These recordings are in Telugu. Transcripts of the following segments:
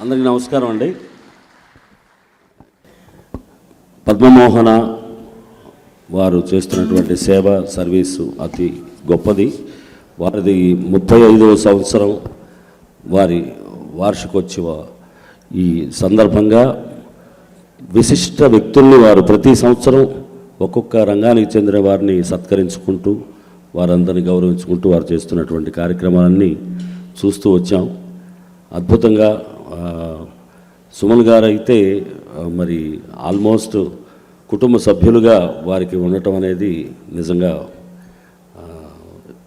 అందరికీ నమస్కారం అండి. పద్మమోహన వారు చేస్తున్నటువంటి సేవ సర్వీసు అతి గొప్పది. వారిది 35వ సంవత్సరం వారి వార్షికోత్సవ ఈ సందర్భంగా విశిష్ట వ్యక్తుల్ని వారు ప్రతి సంవత్సరం ఒక్కొక్క రంగానికి చెందిన వారిని సత్కరించుకుంటూ వారందరినీ గౌరవించుకుంటూ వారు చేస్తున్నటువంటి కార్యక్రమాలన్నీ చూస్తూ వచ్చాం. అద్భుతంగా సుమన్ గారు అయితే మరి ఆల్మోస్ట్ కుటుంబ సభ్యులుగా వారికి ఉండటం అనేది నిజంగా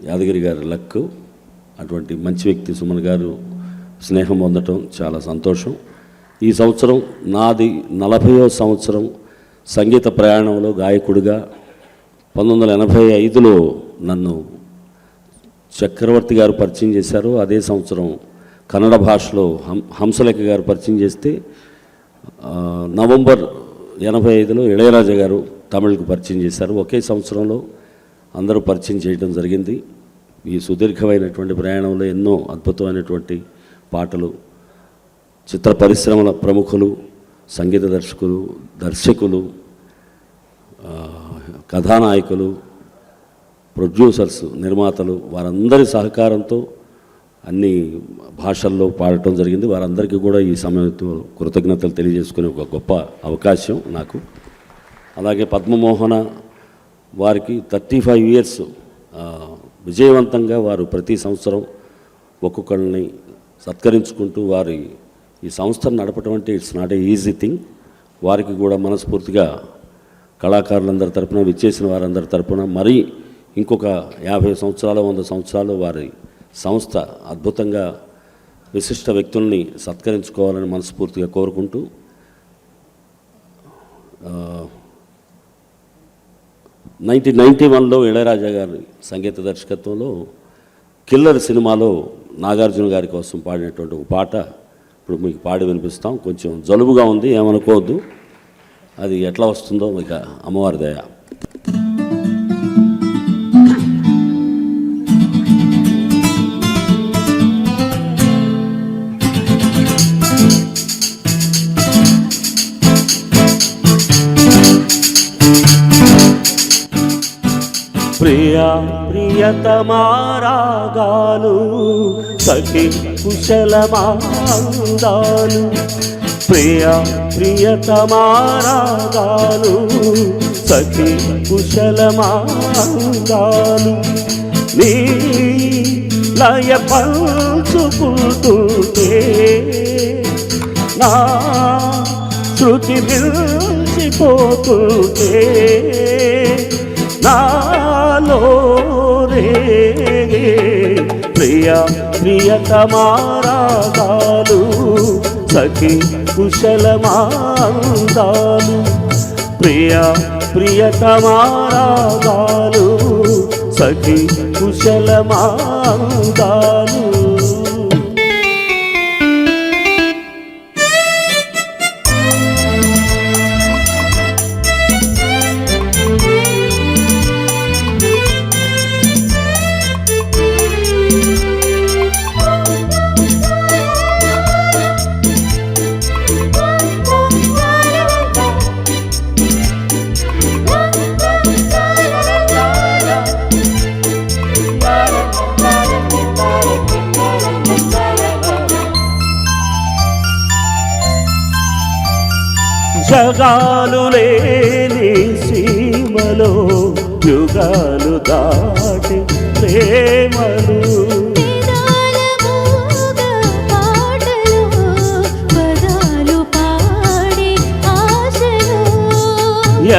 యాదగిరి గారి లక్. అటువంటి మంచి వ్యక్తి సుమన్ గారు స్నేహం పొందటం చాలా సంతోషం. ఈ సంవత్సరం నాది 40వ సంవత్సరం సంగీత ప్రయాణంలో గాయకుడిగా. 1985లో నన్ను చక్రవర్తి గారు పరిచయం చేశారు. అదే సంవత్సరం కన్నడ భాషలో హంసలేఖ గారు పరిచయం చేస్తే నవంబర్ 85లో ఇళయరాజా గారు తమిళకు పరిచయం చేశారు. ఒకే సంవత్సరంలో అందరూ పరిచయం చేయడం జరిగింది. ఈ సుదీర్ఘమైనటువంటి ప్రయాణంలో ఎన్నో అద్భుతమైనటువంటి పాటలు, చిత్ర పరిశ్రమల ప్రముఖులు, సంగీత దర్శకులు, దర్శకులు, కథానాయకులు, ప్రొడ్యూసర్స్, నిర్మాతలు వారందరి సహకారంతో అన్ని భాషల్లో పాడటం జరిగింది. వారందరికీ కూడా ఈ సమయంతో కృతజ్ఞతలు తెలియజేసుకునే ఒక గొప్ప అవకాశం నాకు. అలాగే పద్మమోహన వారికి 35 ఇయర్స్ విజయవంతంగా వారు ప్రతి సంవత్సరం ఒక్కొక్కరిని సత్కరించుకుంటూ వారి ఈ సంస్థను నడపడం అంటే it's not a easy thing. వారికి కూడా మనస్ఫూర్తిగా కళాకారులందరి తరపున, విచ్చేసిన వారందరి తరపున మరీ ఇంకొక 50 సంవత్సరాలు 100 సంవత్సరాలు వారి సంస్థ అద్భుతంగా విశిష్ట వ్యక్తుల్ని సత్కరించుకోవాలని మనస్ఫూర్తిగా కోరుకుంటూ 1991లో ఇళయరాజా గారి సంగీత దర్శకత్వంలో కిల్లర్ సినిమాలో నాగార్జున గారి కోసం పాడినటువంటి ఒక పాట ఇప్పుడు మీకు పాడి వినిపిస్తాం. కొంచెం జలుబుగా ఉంది, ఏమనుకోవద్దు. అది ఎట్లా వస్తుందో ఇక అమ్మవారి దయ. ప్రియా ప్రియతమారాగాలు సఖి కుశలమాందాలు, ప్రియా ప్రియతమారాగాలు సఖి కుశలమాందాలు, నీ లయ పంచుకుంటుంటే నా శృతి మిల్చిపోతుంటే నాలో రే ప్రియ ప్రియతమారాగాలు సఖి కుశలమాందాలు, ప్రియ ప్రియతమారాగాలు సఖి కుశలమాందాలు. జగాలు లేని సీమలో యుగాలు దాటి ప్రేమలు,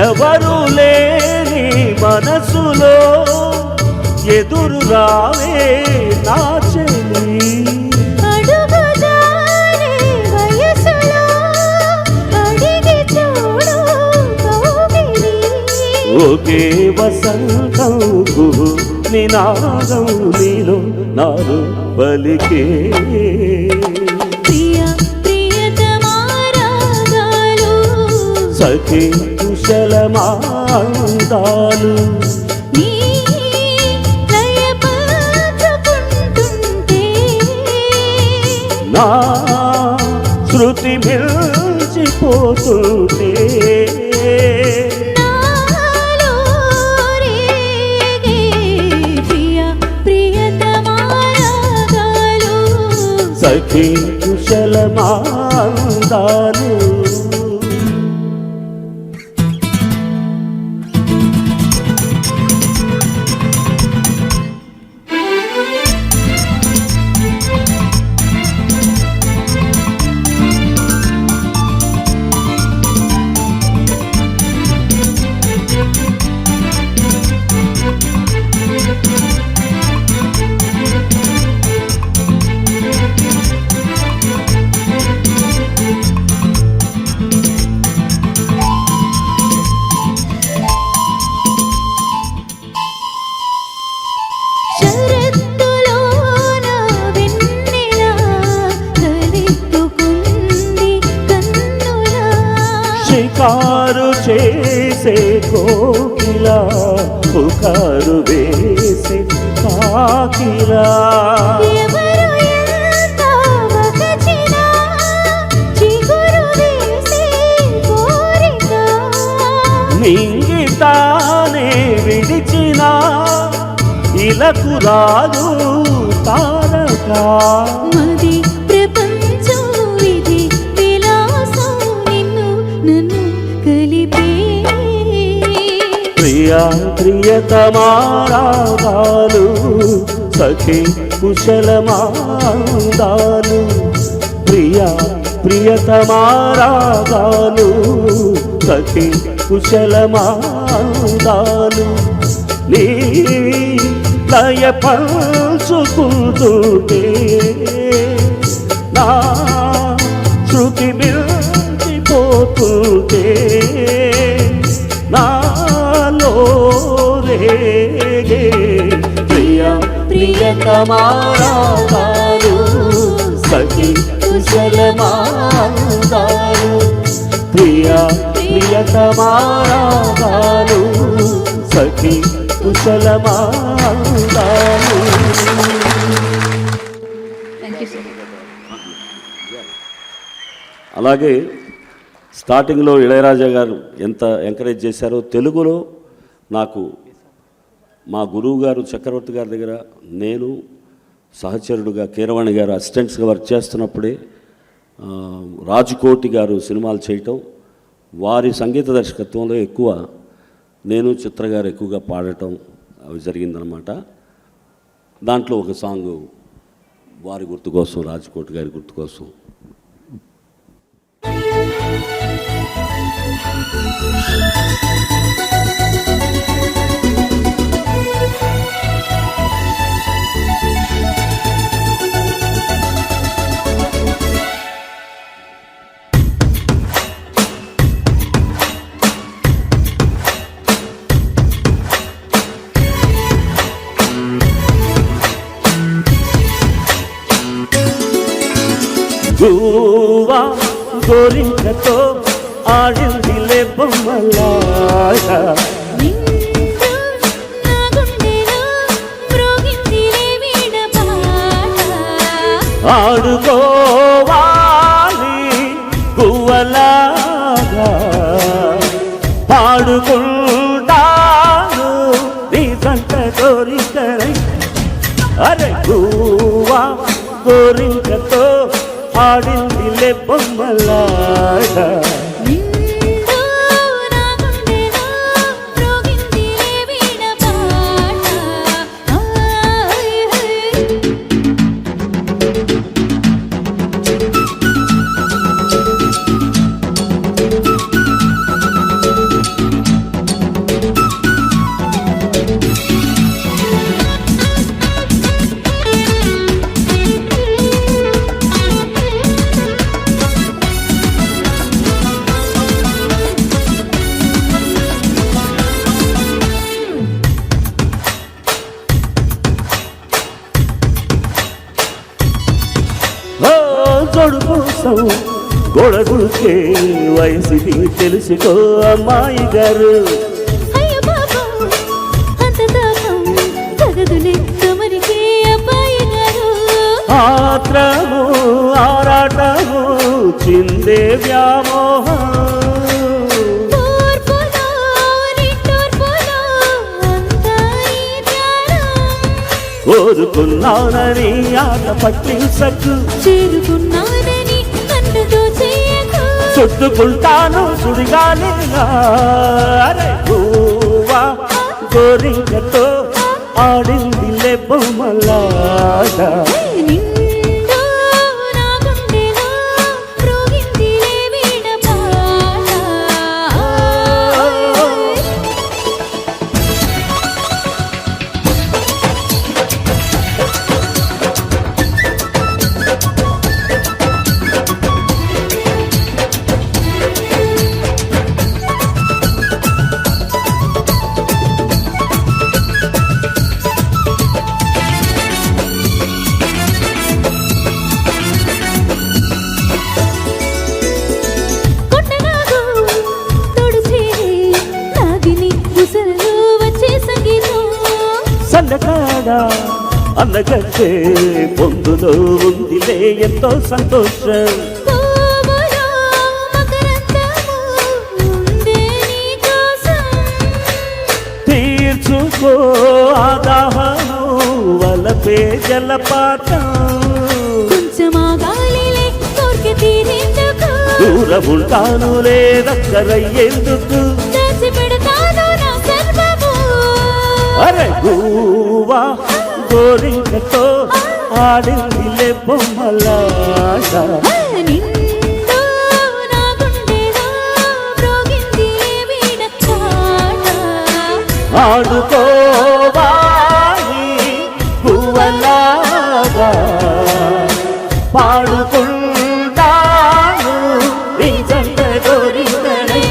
ఎవరు లేని మనసులో ఎదురు రావే నా చెలి, ఒకే వసంతం నినాదం నీలో నారు పలికే. సఖి కుశలమాందాలు, నా శృతి మిల్చిపోతుంటే సఖీ కుశలమాందాలు షికారు చేసే కోకిలా పుకారు వేసే కాకిలా మింగితానే విడిచిన ఇలకు రాదు తారక ప్రియా ప్రియతమారాగాలు సఖీ కుశలమాందాలు ప్రియా ప్రియతమారాగాలు సఖీ కుశలమాందాలు నీ లయ పంచుకుంటుంటే నా శృతి మిల్చిపోతుంటే నాలో రేగే ప్రియా ప్రియతమారాగాలు సఖీ కుశలమాందాలు ప్రియా ప్రియతమారాగాలు సఖీ కుశలమాందాలు. అలాగే స్టార్టింగ్లో ఇళయరాజా గారు ఎంత ఎంకరేజ్ చేశారో తెలుగులో నాకు మా గురువు గారు చక్రవర్తి గారి దగ్గర నేను సహచరుడుగా కీరవాణి గారు అసిస్టెంట్స్గా వర్క్ చేస్తున్నప్పుడే రాజ్కోటి గారు సినిమాలు చేయటం వారి సంగీత దర్శకత్వంలో ఎక్కువ నేను చిత్ర గారు ఎక్కువగా పాడటం అవి జరిగిందనమాట. దాంట్లో ఒక సాంగ్ వారి గుర్తు కోసం రాజ్కోటి గారి గుర్తు కోసం గువా గోరింకతో ఆడిందిలే బొమ్మలాగా ఆడుకోవాలి గువ్వలాగా పాడుకుంటాను నీ సంత గోరింకరై అరే గువా గోరింకతో ఆడిందిలే బొమ్మలాగా తోడు కోసం గొడగుడికే వయసుది తెలుసుకో అమ్మాయి గారు. ఆత్రము ఆరాటము చిందే వ్యామోహం కోరుకున్నానని ఆట పట్టించకు చేరుకున్నానని అన్నదో చేయకు చుట్టుకుంటాను సుడిగాలిగా గోవా గోరింకతో ఆడిందిలే బొమ్మలాట నిండు నా గుండెలో రోగిందిలే వీణ పాట సన్నకాడ అన్నగట్టే పొందులో ఉందిలే ఎంతో సంతోషం తీర్చుకో ఆదాహము వలపే జలపాతం దూరముంటాను లేదక్కరయ్యేందుకు అరే గోవా గోరింకతో ఆడిందిలే బొమ్మలాట ఆడుకోవాలి పువ్వలాగా పాడుకుంటాను ఈ జంట గోరింకనే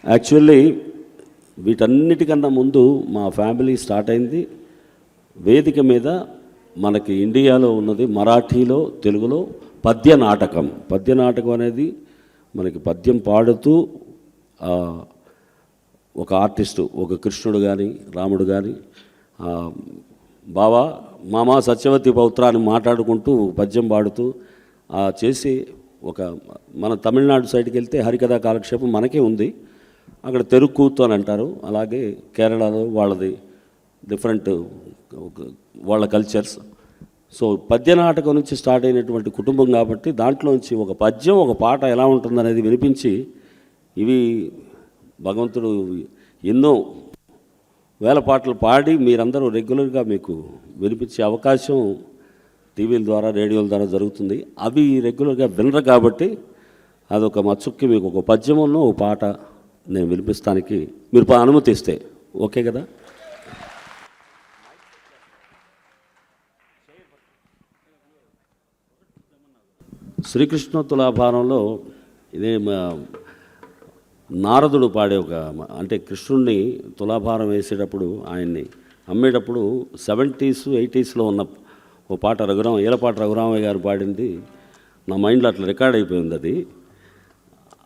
యాక్చువల్లీ వీటన్నిటికన్నా ముందు మా ఫ్యామిలీ స్టార్ట్ అయింది వేదిక మీద మనకి ఇండియాలో ఉన్నది మరాఠీలో తెలుగులో పద్య నాటకం అనేది మనకి పద్యం పాడుతూ ఒక ఆర్టిస్టు ఒక కృష్ణుడు కానీ రాముడు కానీ బావా మామా సత్యవతి పౌత్ర అని మాట్లాడుకుంటూ పద్యం పాడుతూ చేసి ఒక మన తమిళనాడు సైడ్కి వెళ్తే హరికథా కాలక్షేపం మనకే ఉంది అక్కడ తెరుక్కూతు అని అంటారు అలాగే కేరళలో వాళ్ళది డిఫరెంట్ వాళ్ళ కల్చర్స్ సో పద్య నాటకం నుంచి స్టార్ట్ అయినటువంటి కుటుంబం కాబట్టి దాంట్లోంచి ఒక పద్యం ఒక పాట ఎలా ఉంటుందనేది వినిపించి ఇవి భగవంతుడు ఎన్నో వేల పాటలు పాడి మీరందరూ రెగ్యులర్గా మీకు వినిపించే అవకాశం టీవీల ద్వారా రేడియోల ద్వారా జరుగుతుంది అవి రెగ్యులర్గా వినరు కాబట్టి అదొక మచ్చుక్కి మీకు ఒక పద్యమును ఒక పాట నేను వినిపిస్తానికి మీరు అనుమతిస్తే ఓకే కదా శ్రీకృష్ణ తులాభారంలో ఇదే నారదుడు పాడే ఒక అంటే కృష్ణుడిని తులాభారం వేసేటప్పుడు ఆయన్ని అమ్మేటప్పుడు 70s 80sలో ఉన్న ఓ పాట ఈలపాట రఘురామయ్య గారు పాడింది నా మైండ్లో అట్లా రికార్డ్ అయిపోయింది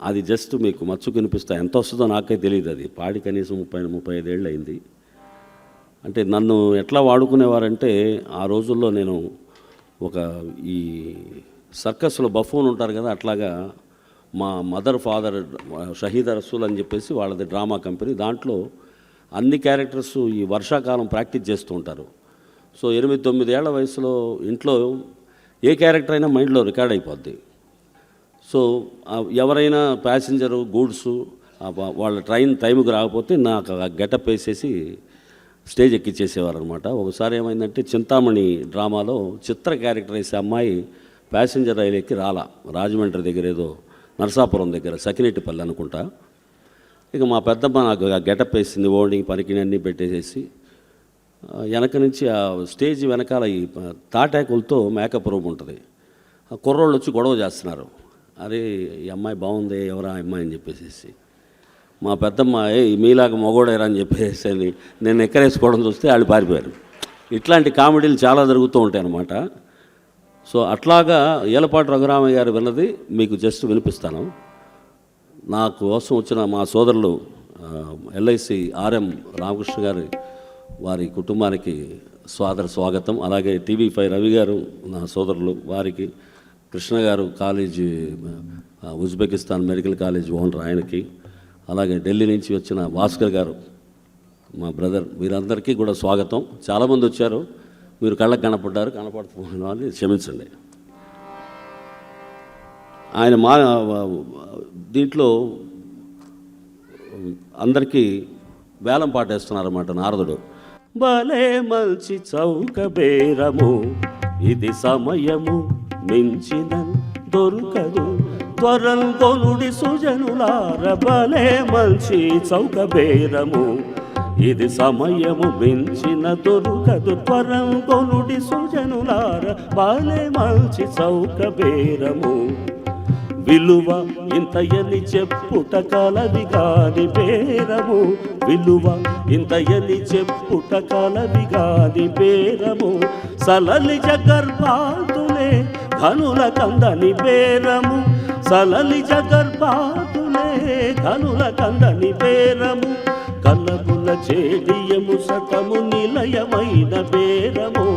అది జస్ట్ మీకు మచ్చు కనిపిస్తా ఎంత వస్తుందో నాకే తెలియదు అది పాడి కనీసం 30-35 ఏళ్ళు అయింది అంటే నన్ను ఎట్లా వాడుకునేవారంటే ఆ రోజుల్లో నేను ఒక ఈ సర్కస్లో బఫూన్ ఉంటారు కదా అట్లాగా మా మదర్ ఫాదర్ షహీద్ రసూల్ అని చెప్పేసి వాళ్ళది డ్రామా కంపెనీ దాంట్లో అన్ని క్యారెక్టర్స్ ఈ వర్షాకాలం ప్రాక్టీస్ చేస్తూ ఉంటారు సో 8-9 ఏళ్ల వయసులో ఇంట్లో ఏ క్యారెక్టర్ అయినా మైండ్లో రికార్డ్ అయిపోద్ది సో ఎవరైనా ప్యాసింజరు గూడ్స్ వాళ్ళ ట్రైన్ టైంకి రాకపోతే నాకు గెటప్ వేసేసి స్టేజ్ ఎక్కిచ్చేసేవారు అనమాట ఒకసారి ఏమైందంటే చింతామణి డ్రామాలో చిత్ర క్యారెక్టర్ వేసే అమ్మాయి ప్యాసింజర్ రైలు ఎక్కి రాజమండ్రి దగ్గర ఏదో నరసాపురం దగ్గర సకినెట్టిపల్లి అనుకుంటా ఇక మా పెద్దమ్మ నాకు గెటప్ వేసింది ఓడింగ్ పనికి అన్నీ పెట్టేసేసి వెనక నుంచి ఆ స్టేజ్ వెనకాల ఈ తాటాకులతో మేకప్ రూమ్ ఉంటుంది ఆ కుర్రోళ్ళు వచ్చి గొడవ చేస్తున్నారు అరే ఈ అమ్మాయి బాగుంది ఎవరా అమ్మాయి అని చెప్పేసి మా పెద్దమ్మ మీలాగా మొగోడేరా అని చెప్పేసి నేను ఎక్కరేసుకోవడం చూస్తే వాళ్ళు పారిపోయారు. ఇట్లాంటి కామెడీలు చాలా జరుగుతూ ఉంటాయి అన్నమాట. సో అట్లాగా ఏలపాటి రఘురామయ్య గారు విన్నది మీకు జస్ట్ వినిపిస్తాను. నా కోసం వచ్చిన మా సోదరులు ఎల్ఐసి ఆర్ఎం రామకృష్ణ గారి వారి కుటుంబానికి స్వాగతం. అలాగే TV5 రవి గారు నా సోదరులు, వారికి కృష్ణ గారు college Uzbekistan medical college owner ఆయనకి, అలాగే ఢిల్లీ నుంచి వచ్చిన భాస్కర్ గారు మా బ్రదర్, వీరందరికీ కూడా స్వాగతం. చాలామంది వచ్చారు, మీరు కళ్ళకు కనపడుతున్న వాళ్ళని క్షమించండి. ఆయన దీంట్లో అందరికీ వేలం పాటేస్తున్నారన్నమాట నారదుడు. భలే మంచి చౌక బేరము, ఇది సమయము మించిన దొరకదు, త్వరం కొనుడి సుజనులార. భలే మంచి చౌక బేరము, ఇది సమయము మించిన దొరకదు, త్వరం కొనుడి సుజనులార. భలే మంచి చౌక బేరము, విలువ ఇంతయని చెప్పుట కలవి గాని బేరము, విలువ ఇంతయని చెప్పుట కలవి గాని బేరము. సలలిజ గర్భాతులే ఘనుల కందని బేరము, సలలిజ గర్భాతులే ఘనుల కందని బేరము. కలబుల చేడియము సతము నిలయమైన బేరము,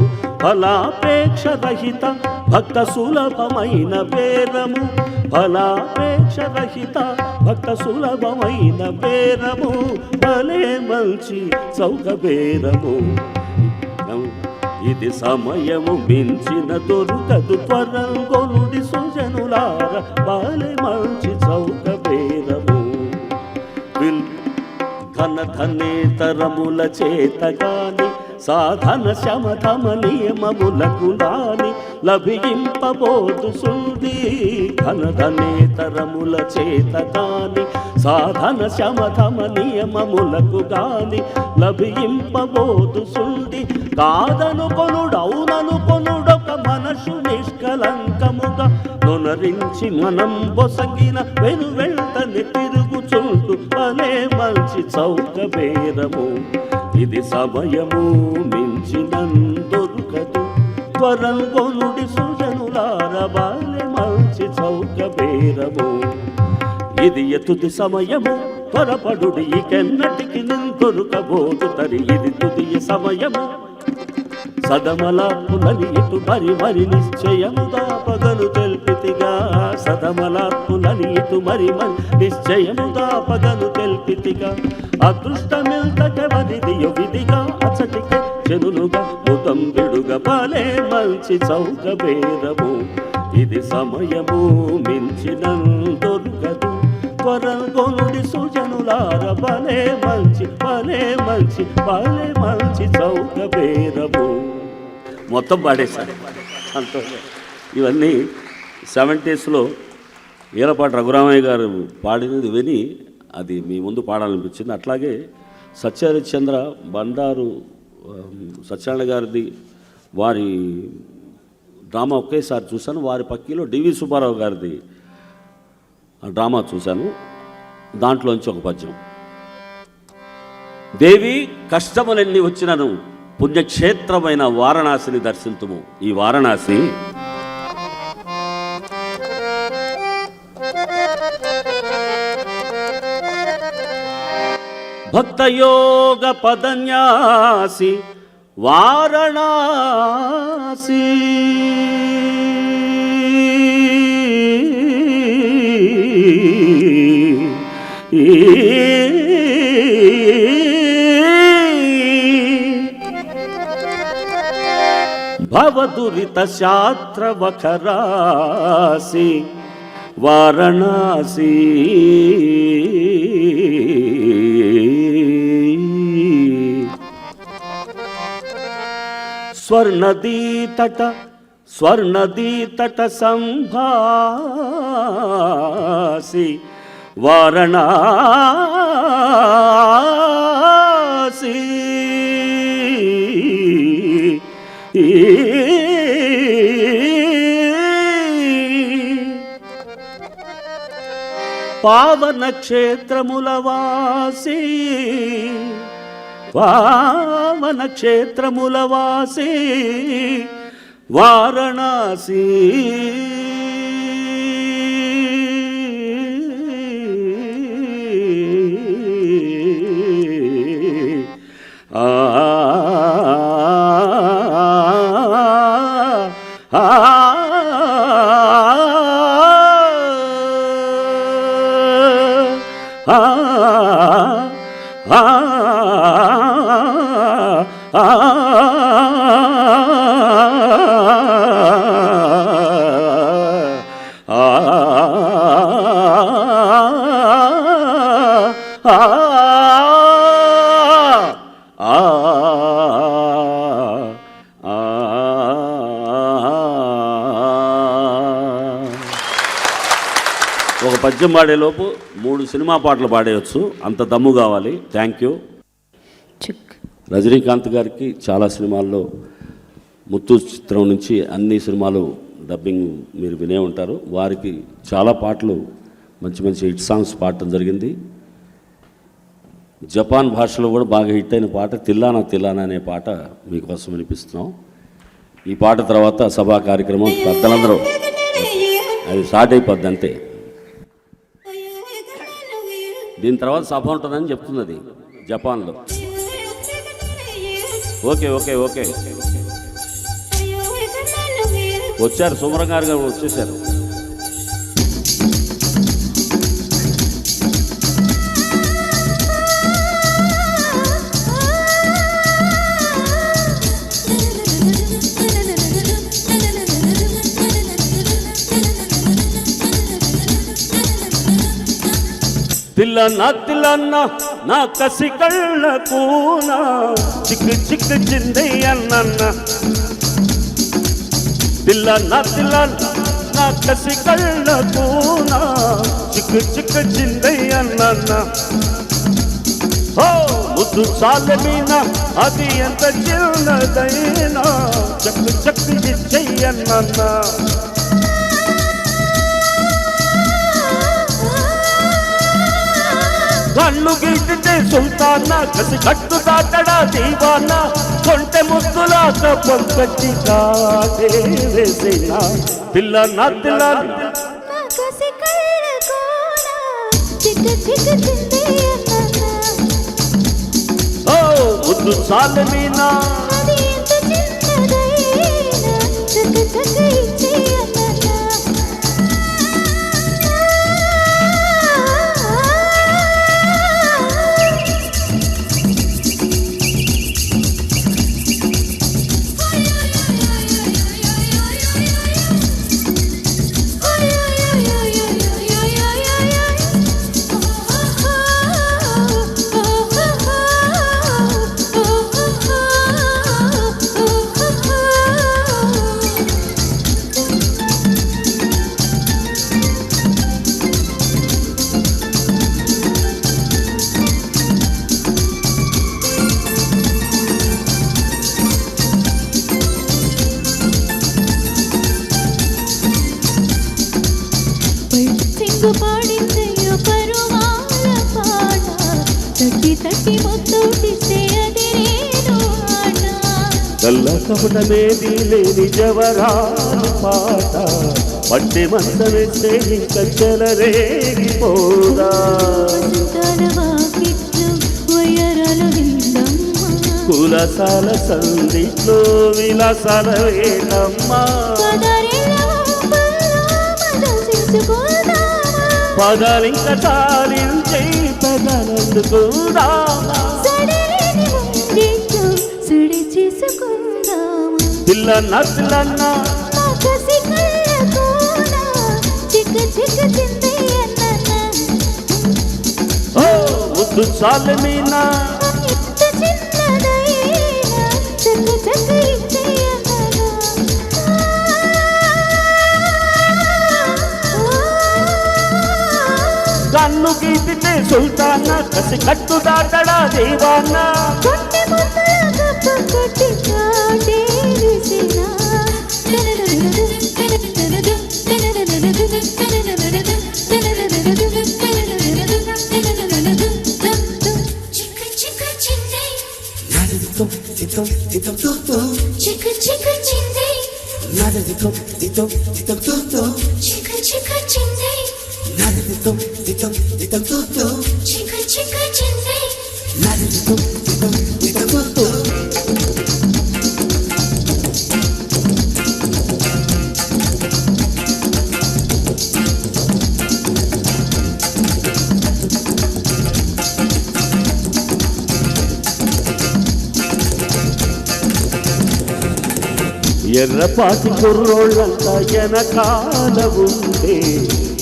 ఫలాపేక్ష రహిత భక్త సులభమైన బేరము, ఫలాపేక్ష రహిత భక్త సులభమైన బేరము. భలే మంచి చౌక బేరము, ఇది సమయము మించిన దొరకదు, త్వరం కొనుడి సుజనులార. భలే మంచి చౌక బేరము, ధనేతరముల చేతగాని సాధన శమతమ నియమములకు నాని లభింపబోదు సుంది. ధనేతరముల చేతగాని సాధన శమతమ నియమములకు గాని లభింపబోదు సుంది. కాదను కొనుడౌనను కొనుడొక మనసు నిష్కలంకముగా నొనరించి మనం బొసగిన వెనువెంటనే తిరుగుచుంటూ. భలే మంచి చౌక బేరము, ఇది సమయము మించినందొరకదు, త్వరం కొనుడి సుజనులార. భలే మంచి చౌక బేరము, ఇది ఎతుది సమయము త్వరపడుడి, ఇకెన్నటికి దొరకబోదు తరి. ఇది తుది సమయము సదమలాత్ములని ఇటు మరి నిశ్చయముగా పగలు తెల్పితిగా. సదమలాత్ములని ఇటు మరి నిశ్చయముగా పగలు తెల్పితిగా. అదృష్టమిల్తకెవరిదియో విధిగా అచటికి జనులుగా ముతం విడుగా. భలే మంచి చౌక బేరము, ఇది సమయము మించినందొరకదు, త్వరం కొనుడి సుజనులార. భలే మంచి చౌక బేరము. మొత్తం పాడేశారు సంతోషం. ఇవన్నీ 70sలో ఏలపాటి రఘురామయ్య గారు పాడినది విని అది మీ ముందు పాడాలనిపించింది. అట్లాగే సత్యహరిశ్చంద్ర బండారు సత్యనారాయణ గారిది వారి డ్రామా ఒకేసారి చూశాను. వారి పక్కలో DV సుబ్బారావు గారిది డ్రామా చూశాను. దాంట్లోంచి ఒక పద్యం. దేవి కష్టములెన్ని వచ్చినను పుణ్యక్షేత్రమైన వారణాసిని దర్శింతుము. ఈ వారణాసి భక్తయోగ పదన్యాసి వారణాసి. భవదురిత శాస్త్ర వఖరాసి వారణాసి. స్వర్ణదీ తట సంభాసి వారణాసి. పావన క్షేత్రముల వాసి పావన క్షేత్రముల వాసి వారణాసి ఒక పద్యం పాడేలోపు 3 సినిమా పాటలు పాడేయచ్చు, అంత దమ్ము కావాలి. Thank you. రజనీకాంత్ గారికి చాలా సినిమాల్లో ముత్తు చిత్రం నుంచి అన్ని సినిమాలు డబ్బింగ్ మీరు వినే ఉంటారు. వారికి చాలా పాటలు మంచి మంచి హిట్ సాంగ్స్ పాడటం జరిగింది. జపాన్ భాషలో కూడా బాగా హిట్ అయిన పాట తిల్లానా తిల్లానా అనే పాట మీకోసం వినిపిస్తున్నాం. ఈ పాట తర్వాత సభా కార్యక్రమం పెద్దలందరూ అది స్టార్ట్ అయిపోద్ది అంతే. దీని తర్వాత సభ ఉంటుందని చెప్తున్నది జపాన్లో. ఓకే ఓకే ఓకే వచ్చారు, సుమరం గారు వచ్చేసారు. తిల్లన్న నా కసి కళ్ళ కూన చిక్కు చిక్కు చిందయ్యన్న. తిల్లన్న నా కసి కళ్ళ కూన చిక్కు చిక్కు చిందయ్యన్న. ఓ ముద్దు చాలమీన అది ఎంత చిన్నదైనా చక్కు చక్కు ఇచ్చయ్యన్న. కళ్ళు గీటితే సుల్తానా కసి కట్టు దాటడా దీవానా కొంటె ముద్దులాట పొంకటి కాటే వేసేనా. పిల్లనా తిల్లన్నా ఓ ముద్దు చాలమీనా పాడిందయ్యో పరువాల పాట తట్టి తట్టి మొత్తూటిస్తే అది నేను ఆట. కళ్ళ కపటమేది లేని జవరాలు పాట పట్టి మందమేస్తే ఇంక చెలరేగిపోదా. కులసాల సందిట్లో విలాసాల వేటమ్మా. పదాలింక చాలించే పెదలందుకుందామా. తిల్లన్న తిల్లన్న ఓ ముద్దు చాలమీనా కన్ను గీతితే సుల్తానా కసి కట్టు దాటడా దీవానా. చిక చిక చిందే చిక చిక చిందే చిక చిక చిందే ఎర్రపాటి కుర్రోళ్ళంతా వెనకాల ఉంటే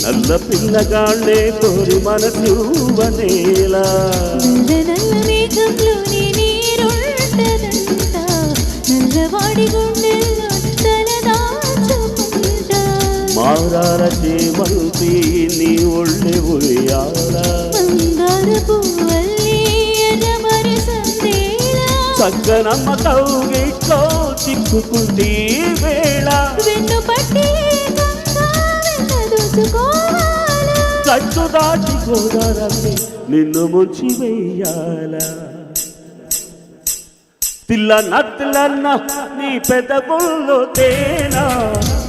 నల్ల పిల్లగాళ్ళే కోరి మనసివ్వనేలా నల్ల మేఘంలోని నీరుంటదంట నల్లవాడి గుండెల్లో తలదాచుకుంటా మారాల చేమంతి నీ ఒళ్ళె ఉయ్యాల బంగారు పువ్వల్లి ఎర్రమరి సందేలా చక్కనమ్మ కౌగిట్లో చిక్కుకుంది వేళ వెన్ను పట్టి గంగా వెన్న దూసుకోవాలా కట్టు దాటి గోదారమ్మి నిన్ను ముంచి వెయ్యాల తిల్లన్న నీ పెదవుల్లో తేనా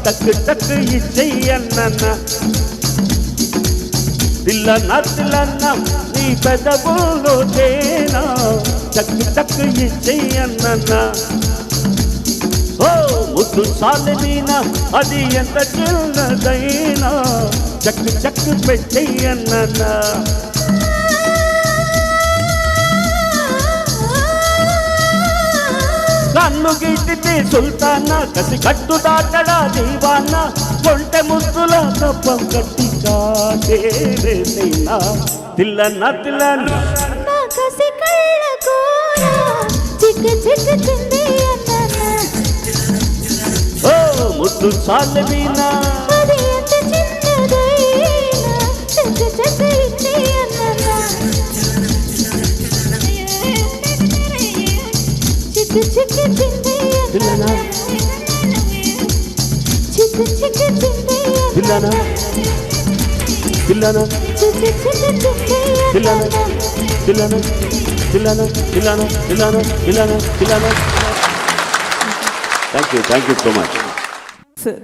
టక్ టక్ ఇచ్చెయ్యన్న తిల్లన్న నీ పెదవుల్లో తేనా టక్ టక్ ఇచ్చెయ్యన్న ఓ ముద్దు సాలెమీనా అది ఎంత చిన్నదైనా చక్ చక్ పెట్టెయ్యన్న కన్ను గీటితే సుల్తానా కసి కట్టు దాటడా దీవానా కొంటె ముద్దుల కప్పం కట్టి కాదేనా తిల్లన్న నా కసి కళ్ళ కోన చిక్క చిక్క చిందే అన్న ఓ ముద్దు సాలెమీనా అది ఎంత చిన్నదైనా చక్క చక్క ఇచ్చే అన్న చిక్క చిక్క చిందే తిల్లన చిక్క చిక్క చిందే తిల్లన తిల్లన చిక్క చిక్క చిందే తిల్లన తిల్లన తిల్లన తిల్లన తిల్లన తిల్లన తిల్లన thank you so much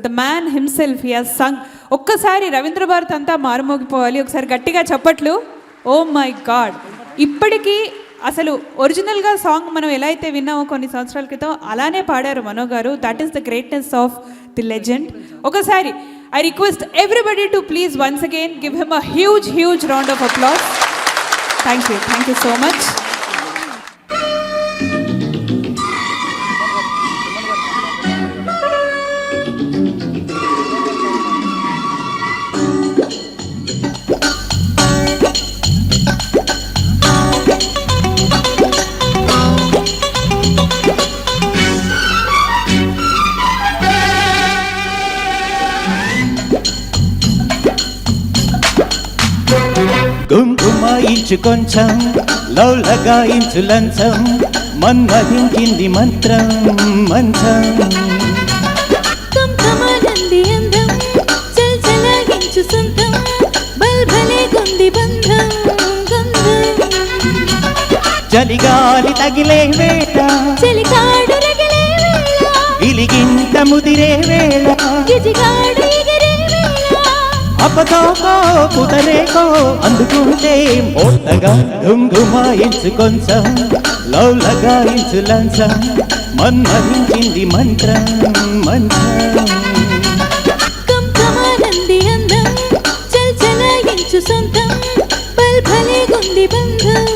the man himself he has sung. ఒక్కసారి రవీంద్ర భారత్ అంతా మారుమోగిపోవాలి. ఒకసారి గట్టిగా చప్పట్లు. ఓ మై గాడ్, ఇప్పటికీ అసలు ఒరిజినల్గా సాంగ్ మనం ఎలా అయితే విన్నామో కొన్ని సంవత్సరాల క్రితం అలానే పాడారు మనో గారు. That is the greatness of the legend. ఒకసారి I request everybody to please once again give him a huge round of applause. Thank you so much. గుంకుమాయించు కొంచెం లౌలగాయించు లంచం మన్మధించింది మంత్రం మంచం కుంకుమానంది అందం చల్చలాగించు సొంతం బల్బలే గుంది బంధం గంధం చలిగాలి తగిలే వేళ చలికాడు రగిలే వేళ ఇలిగింత ముదిరే వేళ గిజిగాడు ఎగిరే వేళ అపతాకో కుదరేకో అందుకుంటే మోతగా గుంగుమాయించు కొంచెం లౌలగాయించు లంచం మన్మధించింది మంత్రం మంత్రం కుంకుమానంది అందం చల్చలాగించు సొంతం బల్బలే గుంది బంధం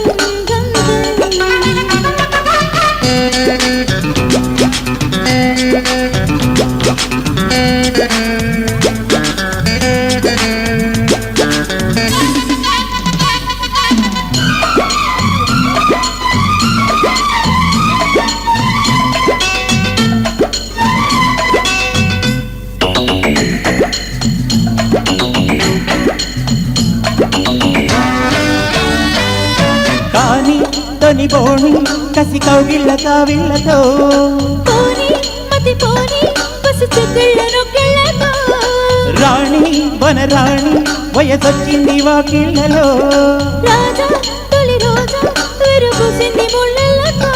కాని తొని బోణి కసి కౌగిళ్ళ కావిళ్ళతో పోని మతి పోని పసు చెక్కుళ్ళ నొక్కిళ్ళతో రాణి వనరాణి వయసొచ్చింది వాకిళ్ళలో రాజా తొలి రోజా విరుగుసింది ముళ్ళతో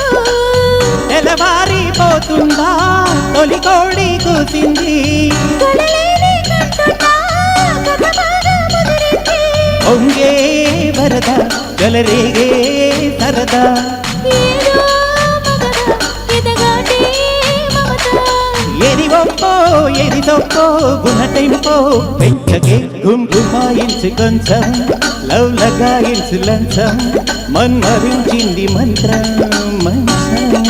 పూసింది కలలేని కంటున్నా కథ బాగా ముదిరింది పొంగే వరద గలరేగే సరదా ఏదో మగద ఎదగాటే మమత ఏది ఒప్పో ఏది తప్పో గుణటెంపో పెంచకే గుంగుమాయించు కొంచెం లవ్ లగాయించు లంచం మన్మరించింది మంత్రం మంచం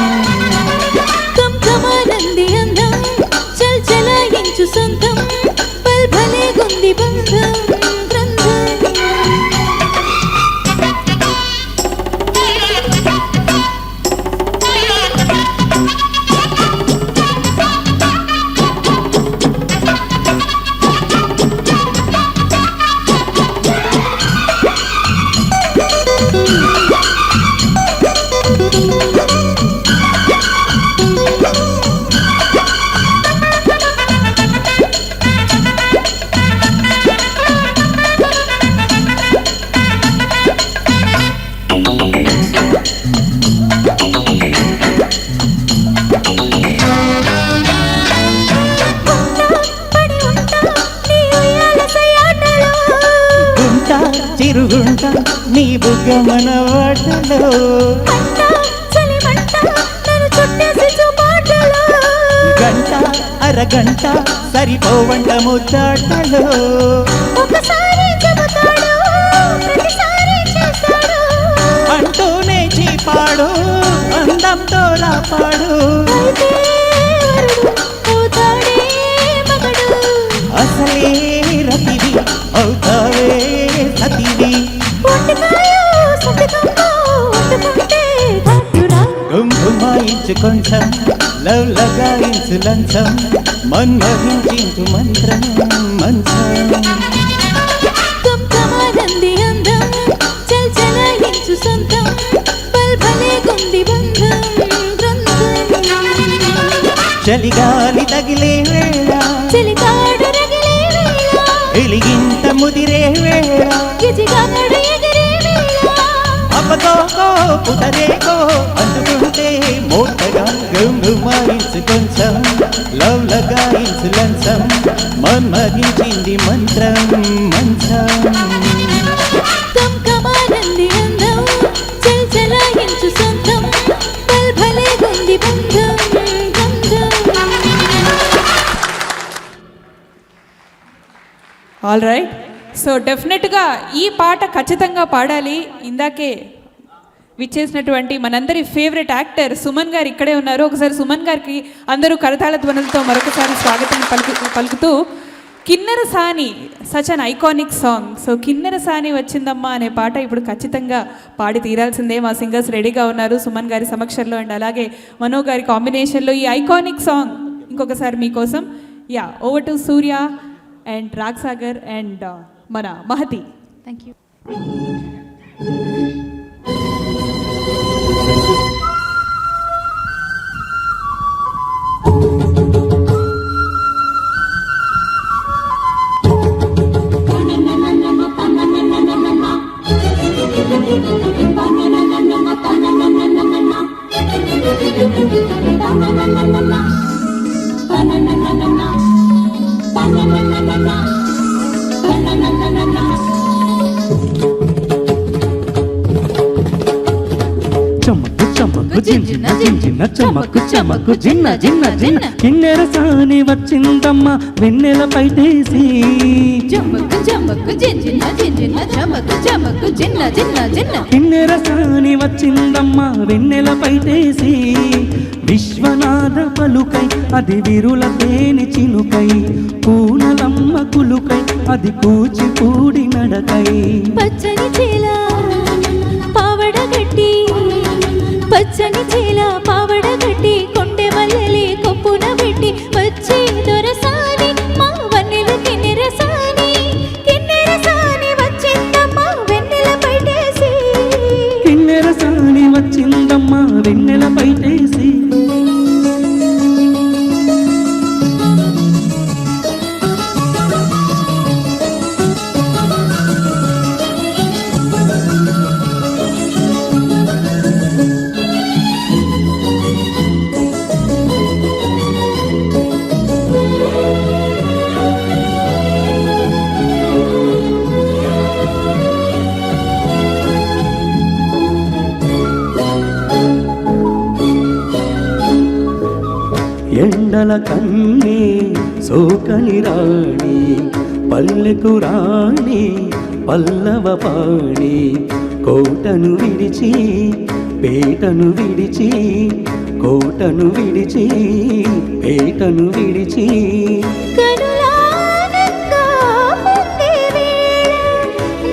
కంకమానంది అందం చల్ చలాయించు సొంతం పల్ భలే గుంది బంధం గ్రంథం పడి ఉంటా నీ ఉయ్యాల సయాటలో గుంట చిరుగుంట నీ బుగ్గమన వాటలో అంట చలిమంట నన్ను చుట్టేసి చూపాటలో గంట అరగంట సరిపోవంట ముద్దాటలో ఒకసారి చెబుతాడు ప్రతిసారి చేస్తాడు అంటూనే చీపాడు అందంతో రాపాడు అయితే వరుడు అవుతాడే మగడు అసలే రతివి అవుతావే సతివి ఒంటికాయో సతికమ్మో ఒంటుకుంటే ఘాటురా గుంగుమాయించు కొంచెం లవ్ లగాయించు లంచం మన్మరించించు మంత్రం మంచం కంకమానంది అందం చల్ చలాయించు సొంతం పల్ భలే గుంది బంధం గ్రంథం చలిగాలి తగిలే వేళ చెలితాడు రగిలే వేళ వెలిగింత ముదిరే వేళ గిజిగాడు ఎగిరే వేళ అప్పకోకో పుటరేకో అందుకుంటే మోటగా గుంగుమాయించు కొంచెం లవ్ లగాయించు లంచం మన్మరించింది మంత్రం మంచం కంకమానంది అందం చల్ చలాయించు సొంతం పల్ భలే గుంది బంధం గంధం ఆల్ రైట్. సో డెఫినెట్గా ఈ పాట ఖచ్చితంగా పాడాలి. ఇందాకే విచ్చేసినటువంటి మనందరి ఫేవరెట్ యాక్టర్ సుమన్ గారు ఇక్కడే ఉన్నారు. ఒకసారి సుమన్ గారికి అందరూ కరతాళ ధ్వనులతో మరొకసారి స్వాగతం పలుకుతూ కిన్నెర సాని such an iconic song. So కిన్నెర సాని వచ్చిందమ్మా అనే పాట ఇప్పుడు ఖచ్చితంగా పాడి తీరాల్సిందే. మా సింగర్స్ రెడీగా ఉన్నారు సుమన్ గారి సమక్షంలో అండ్ అలాగే మనో గారి కాంబినేషన్లో ఈ ఐకానిక్ సాంగ్ ఇంకొకసారి మీకోసం. Ya, over to Surya and Raag Sagar and మన మహతి. Thank you. చమకు చమకు జింజిన జింజిన చమకు చమకు జిన్న జిన్న జిన్న కిన్నెర సాని వచ్చిందమ్మ వెన్నెల పైటేసి జమకు జమకు జింజిన జింజిన జమకు జమకు జిన్న జిన్న జిన్న కిన్నెర సాని వచ్చిందమ్మ వెన్నెల పైటేసి విశ్వనాథ పలుకై అది విరుల తేని చినుకై పూనలమ్మ కులుకై అది కూచిపూడి నడకై పచ్చని చీల పావడ గట్టి పచ్చని చీల పావడ గట్టి కొండె మల్లెలి కొప్పున పెట్టి వచ్చి దొరసాని మా వన్నెల కిన్నెర సాని వచ్చిందమ్మ వెన్నెల పైటేసి కిన్నెర సాని వచ్చిందమ్మ వెన్నెల పైటేసి ఎండల కన్నే సోకని రాణి పల్లెకు రాణి పల్లవ పాణి కోటను విడిచి పేటను విడిచి కోటను విడిచి పేటను విడిచి కనులానంగా పొంగే వేళ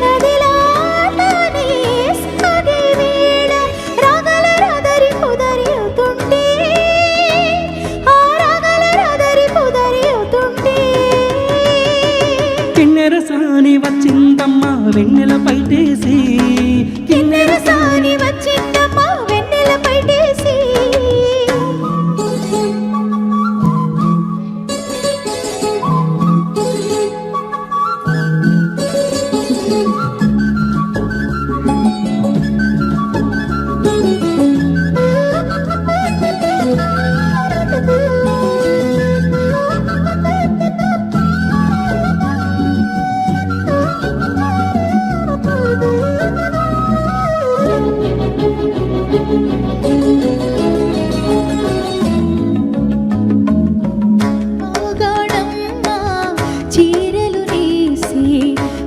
నదిలాటనే సాగే వేళ రాగల రదరి పొదరి అవుతుంటే ఆ రాగల రదరి పొదరి అవుతుంటే కిన్నెర సాని వచ్చిందమ్మా వెన్నెల పైటేసి కిన్నెర సాని వచ్చిందమ్మా వెన్నెల పైటేసి ఆగాడమ్మ చీరలు నేసి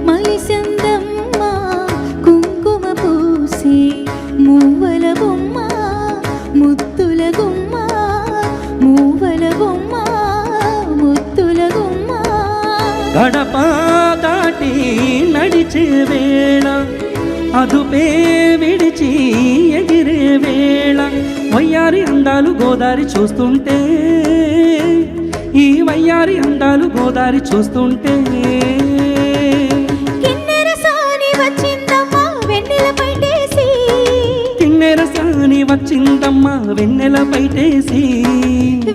మలిసందమ్మ కుంకుమ పూసి మూవల బొమ్మ ముత్తుల గుమ్మ మూవల బొమ్మ ముత్తుల గుమ్మ గడప దాటి నడిచే వేళ అదుపే విడిచి ఎగిరే వేళ వయ్యారి అందాలు గోదారి చూస్తుంటే ఈ వయ్యారి అందాలు గోదారి చూస్తుంటే కిన్నెర సాని వచ్చిందమ్మా వెన్నెల పైటేసి కిన్నెర సాని వచ్చిందమ్మా వెన్నెల పైటేసి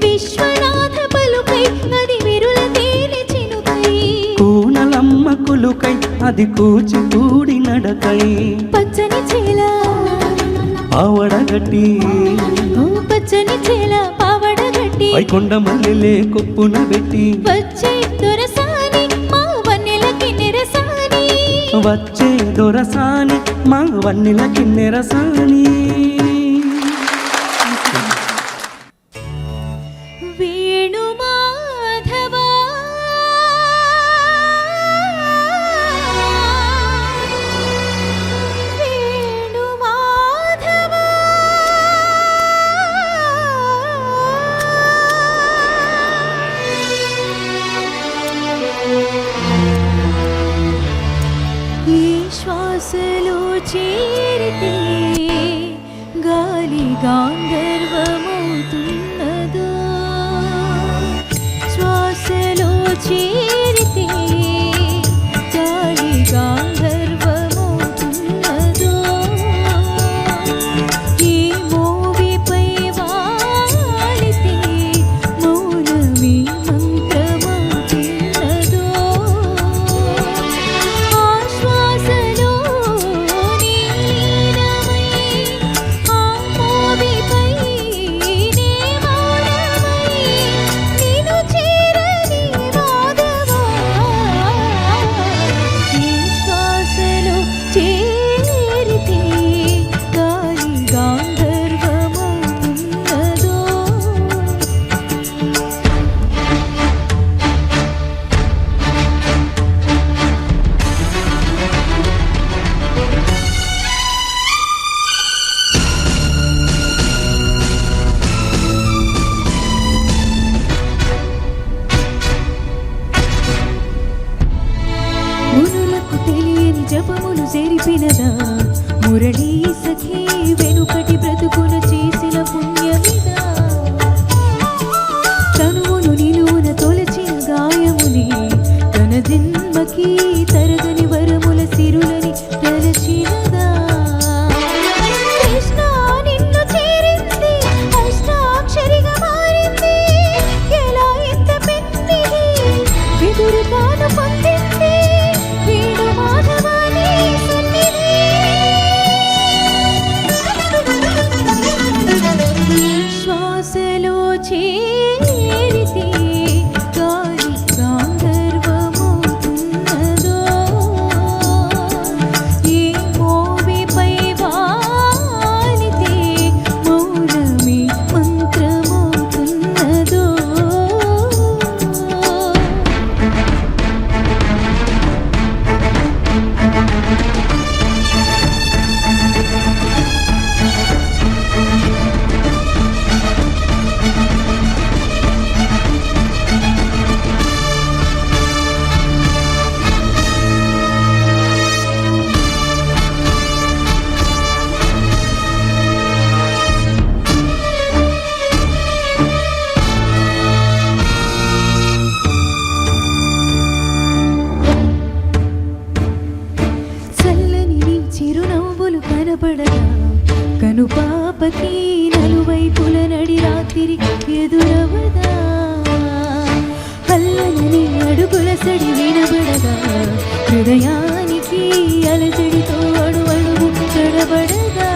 విశ్వనాథ పలుకై అది విరుల తేనె చినుకై కూనలమ్మ కులుకై అది కూచిపూడి నడకై పచ్చని చేల ఆవడగట్టి ఓ పచ్చని చేల పావడ గట్టి వైకొండ మల్లెలే కొప్పున పెట్టి వచ్చే దొరసాని మా వన్నెల కిన్నెర సాని వచ్చే దొరసాని మా వన్నెల కిన్నెర సాని వేణు మాధవా వేణు మాధవా ఈ శ్వాసలో చేరితే గాలి గాంధర్వమవుతున్నదో శ్వాసలో చేరితే గాలి గాంధర్వమవుతున్నదో ఈ మోవిపై వాలితే మౌనమే మంత్రమవుతున్నదో ఆశ్వాసలో నీలమై ఆ మోవిపై నే మౌనమై నిన్ను చేరని మాధవా ఈ శ్వాసలో చేరితే గాలి గాంధర్వమవుతున్నదో మునులకు తెలియని జపములు జరిపినదా మురళీ సఖీ వెనుకటి బ్రతుకున చేసిన పుణ్యమిదా తనువును నిలువున తొలచిన గాయముని తన జన్మకి తరగని వరముల సిరులని తలచినదా కృష్ణ నిన్ను చేరింది అష్టాక్షరిగా మారింది ఎలా ఎంత పెన్నిది వెదురు తాను పొందింది వేణు మాధవాని సన్నిధి శ్వాసలో చేరితే గాలి గాంధర్వమవుతున్నదో ఈ మోవిపై వాలితే మౌనమే మంత్రమవుతున్నదో తిరిగి ఎదురవదా అల్లనని అడుగుల సడి వినబడదా హృదయానికి అలజడితో అడుగు తడబడదా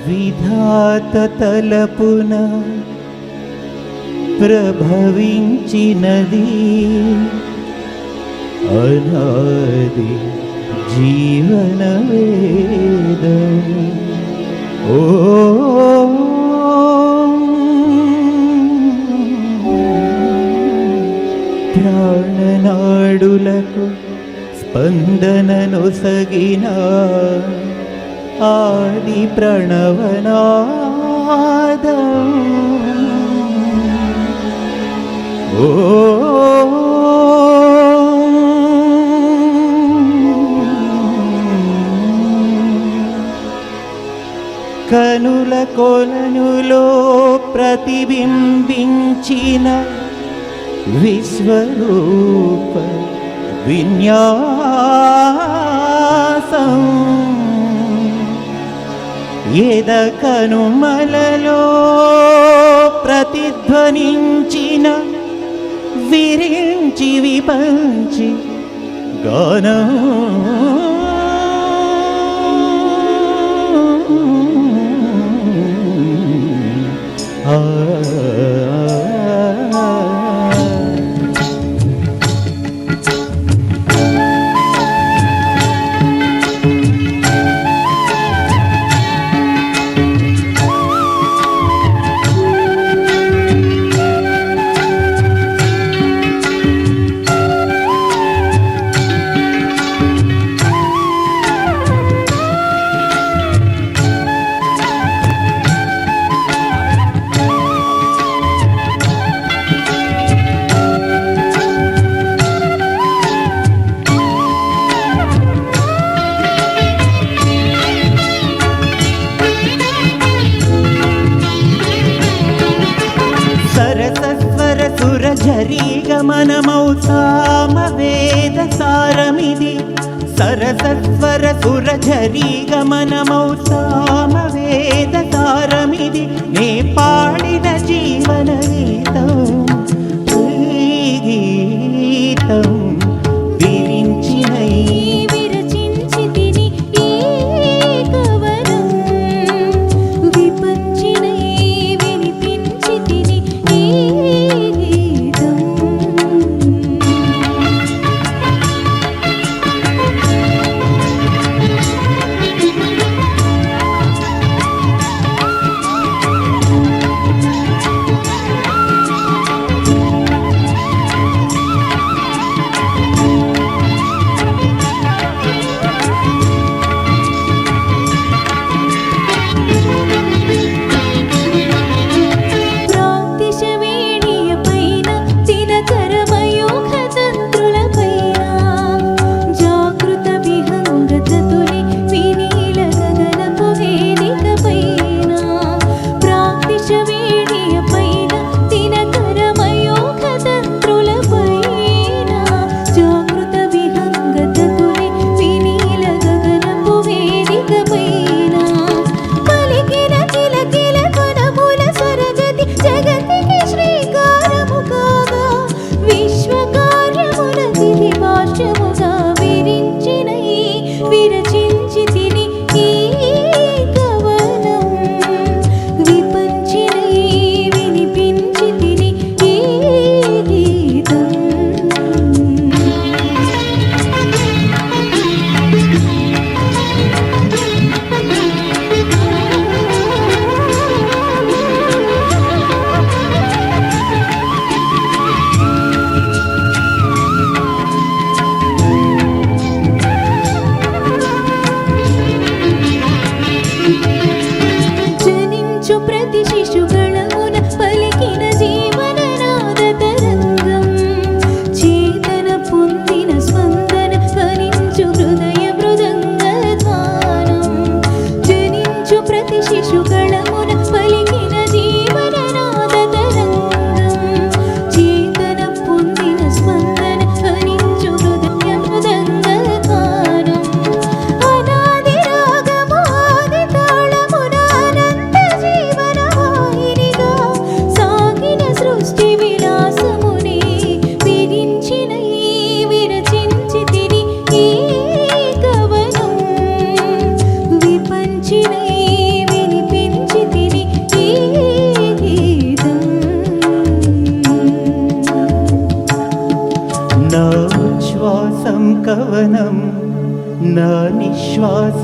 విధాత తలపున ప్రభవించినది అనాది జీవన వేదం ఓ ప్రాణనాడులకు స్పందననొసగిన ఆది ప్రణవనాదం ఓ కనుల కొలనులో ప్రతిబింబించిన విశ్వరూప విన్యాసం ఎద కనుమలలో ప్రతిధ్వనించిన విరించి విపంచి గానం గమనమౌ సామవేద సారమిది సరసస్వర సురఝరీ గమనమౌ సామవేద సారమిది నే పాడిన జీవన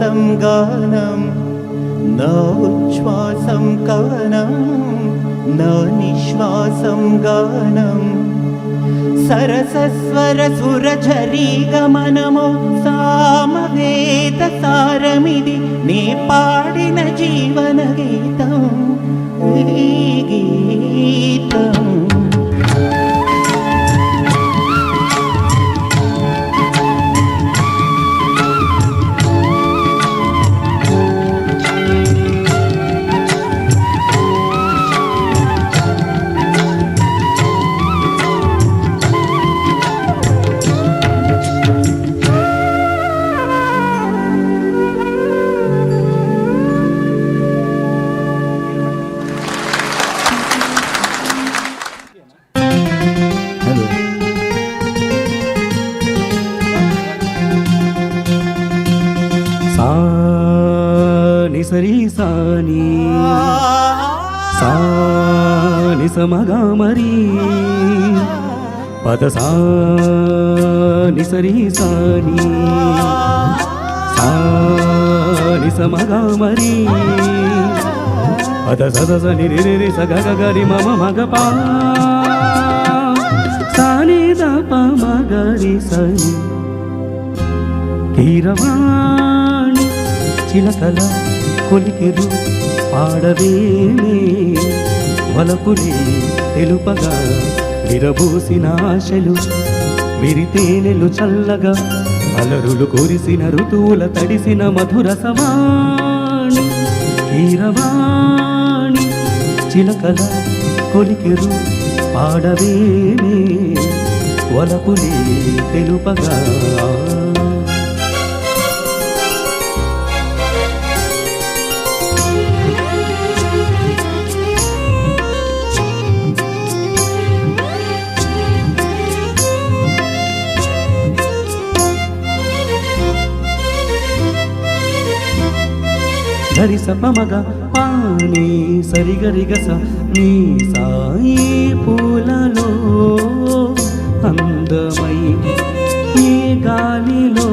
శ్వాసం గానం నా ఉచ్ఛ్వాసం కవనం నా నిశ్వాసం గానం సరసస్వర సురఝరీ గమనము సామవేద సారమిది నే పాడిన జీవన గీతం ఈ గీతం సరి సాని సాని సమగా మరి పద సాని సరి సాని సాని సమగా మరి పద సద సని రి రి సగ గ రి మమ మగ పా సాని ద ప మగ రి సని కీరవాణి చిలకల కొలికెరు పాడవేనే వలపులే తెలుపగా విరబూసిన ఆశలు విరితేనెలు చల్లగా అలరులు కురిసిన ఋతువుల తడిసిన మధుర సవాణి కీరవాణి చిలకల కొలికెరు పాడవేనే వలపులే తెలుపగా గరి సపమగ పాని సరిగరిగస నీ సాయి పూలలో అందమై ఈ గాలిలో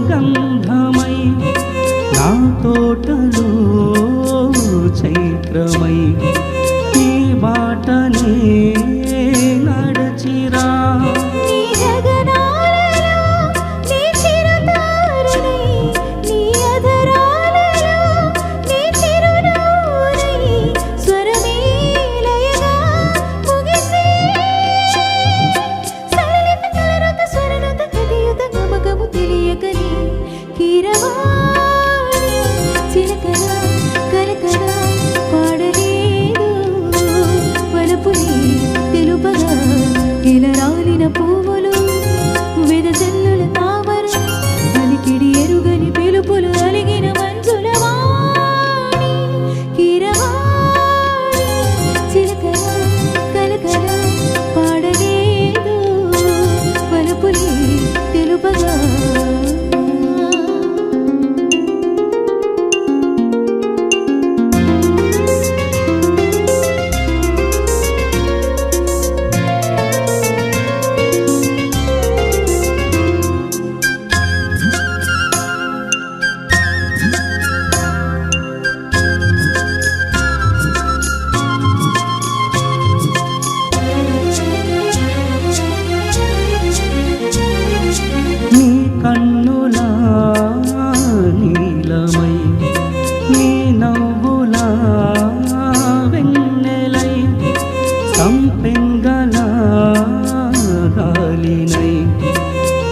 గంధమై నా తోటలో చైత్రమై ఈ బాటనే నడచిరా పువ్వులు వెదజల్లుల తామర అలికిడి ఎరుగని పిలుపులు అలిగిన మంజుల వాణి కీరవాణి చిలకల కలకల పాడలేదు వలపులే తెలుపగా కన్నులా నీలమై నీ నవ్వులా వెన్నెలై సంపెంగలా గాలినై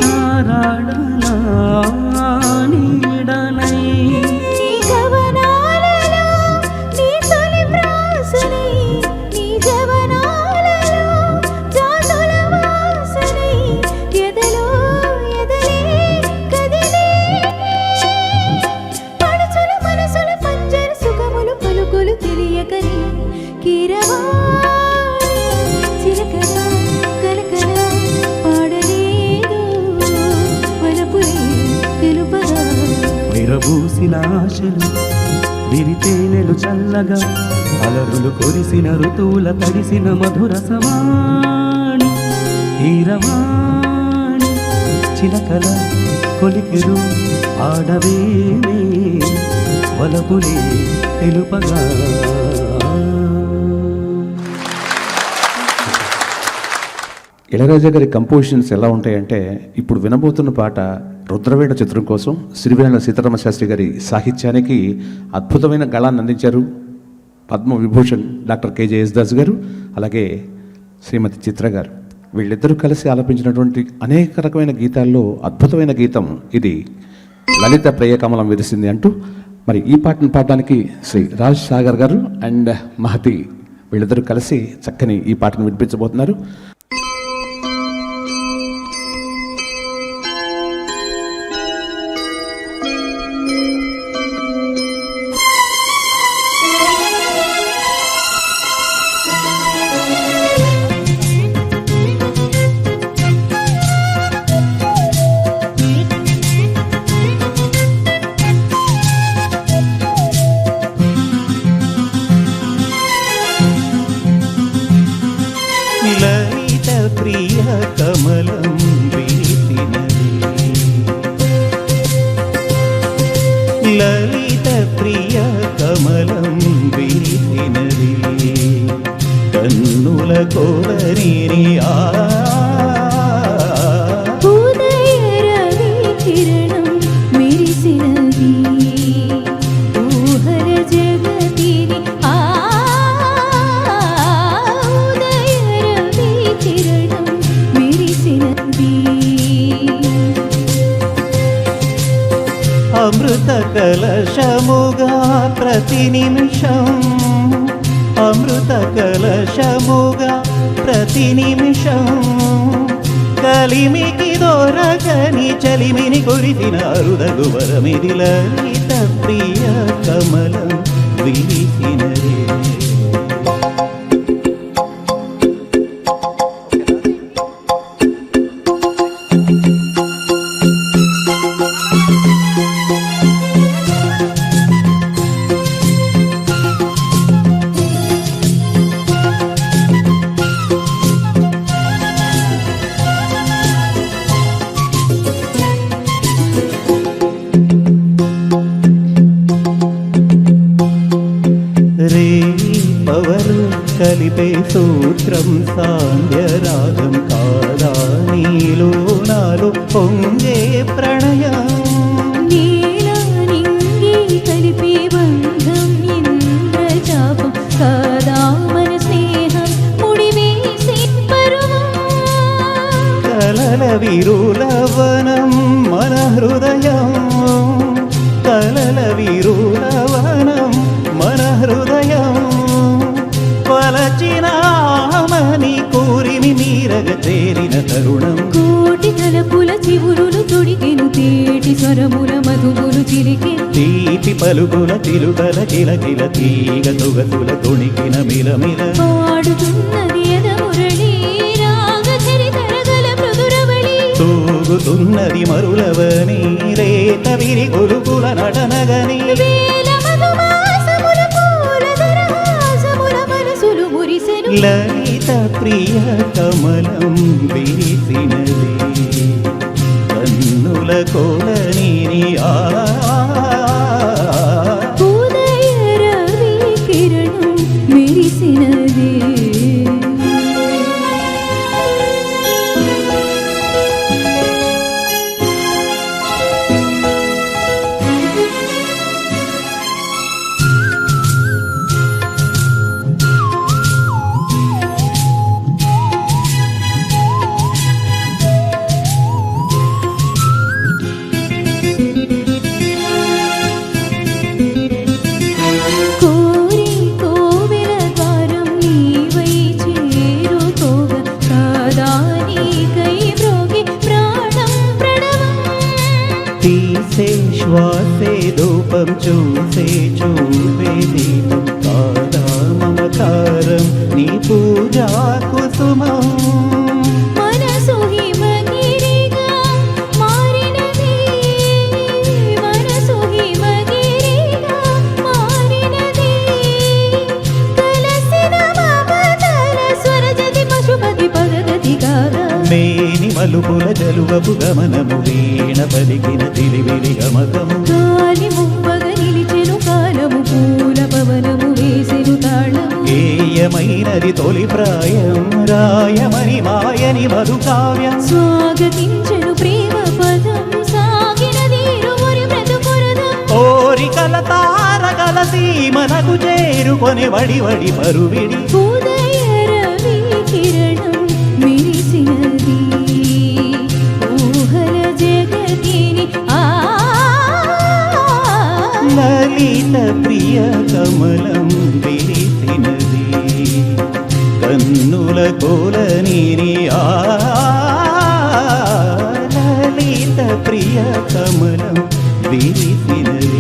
తారాడనా నీడనై నీ కవనాలలో నీ తొలి ప్రాసనై నీ జవనాలలో జాతుల వాసనై ఎదలో తెలియకని కీరవాణి చిలకల కలకల పాడలేదు వలపులే తెలుపగా విరబూసిన ఆశలు విరితేనెలు చల్లగా అలరులు కొరిసిన ఋతువుల తడిసిన మధుర సవాణి కీరవాణి చిలకల కొలికెరు ఆడవేమే వలపులే తెలుపగా. ఇళయరాజా గారి కంపోజిషన్స్ ఎలా ఉంటాయంటే, ఇప్పుడు వినబోతున్న పాట రుద్రవేణ చిత్రం కోసం సిరివెన్నెల సీతారామ శాస్త్రి గారి సాహిత్యానికి అద్భుతమైన గళాన్ని అందించారు పద్మ విభూషణ్ డాక్టర్ కేజే యేసుదాస్ గారు, అలాగే శ్రీమతి చిత్ర గారు. వీళ్ళిద్దరూ కలిసి ఆలపించినటువంటి అనేక రకమైన గీతాల్లో అద్భుతమైన గీతం ఇది, లలిత ప్రియ కమలం విరిసింది అంటూ. మరి ఈ పాటను పాడడానికి శ్రీ రాజ్ సాగర్ గారు అండ్ మహతి వీళ్ళిద్దరూ కలిసి చక్కని ఈ పాటను వినిపించబోతున్నారు. లలిత ప్రియ కమలం విరిసినది, లలిత ప్రియ కమలం విరిసినది, కన్నుల కోరని ఉదయ రవి కిరణం మెరిసినది, ఊహర జగతిని ఉదయ రవి కిరణం మెరిసినది. అమృత కలశముగా ప్రతి నిమిషం, అమృత కలశముగా ప్రతి నిమిషం, కలిమికి దొరకని చలిమిని కొరిసిన అరుదగు వరమిది, లలిత ప్రియ కమలం విరిసినది. రే పవరు కలిపే సూత్రం సాంధ్యరాగం కాదా, నీలో నాలో పొంగే ప్రణయం, నీల నింగి కలిపే బంధం ఇంద్రజాపం కాదా, మన స్నేహం ముడివేసే పరువం, కలల విరులవనం మన హృదయం, కలల విరులవనం మన హృదయం, వలచినామని కోరిని మీరగ చేరిన తరుణం, కోటి తలపుల చివురులు తొడిగెను తేటి స్వరముల మధువులు చిలికెను, తీపి పలుకుల చిలుకల కిలకిల తీగ తొగతుల తొణికిన మిలమిల, పాడుతున్నది ఎదమురళి రాగ చరితరగల మృదురవళి, తూగుతున్నది మరులవని రేత విరి కొలుకుల నటనగని, వేల మధుమాసముల పూల దరహాసముల మనసులు మురిసెను, లలిత ప్రియ కమలం విరిసినది, కన్నుల కోలని ఉదయ రవి కిరణం మెరిసినది. కోరి కోవెల ద్వారం నీవై చేరుకోగా కాదా నీకై మ్రోగి ప్రాణం ప్రణవం, తీసే శ్వాసే ధూపం చూసే చూపే దీపం కాదా మమకారం నీ పూజా కుసుమం, మనసు హిమగిరిగా మారినది, మనసు హిమగిరిగా మారినది, కలసిన మమతల స్వరజతి పశుపతి పగగతి కాగా, మేని మలుపుల జలువపు గమనము వీణ పలికిన తిలివిలి గమకము గాలి మువ్వగ నిలిచెను కాలము పూల పవనము వేసెను తాళము ఏయమైనది తొలి ప్రాయం రాయమని మాయని మధుకావ్యం స్వాగతించెను ప్రేమ పదం సాగినది ఇరువురి బ్రతుకురదం కోరికల తారకల సీమనకు చేరుకొని వడి వడి మరువిడి ఉదయ రవి కిరణం మెరిసినది ఊహల జగతిని లలిత ప్రియ కమలం విరిసినది కన్నుల కోలని లలిత ప్రియ కమలం విరిసినది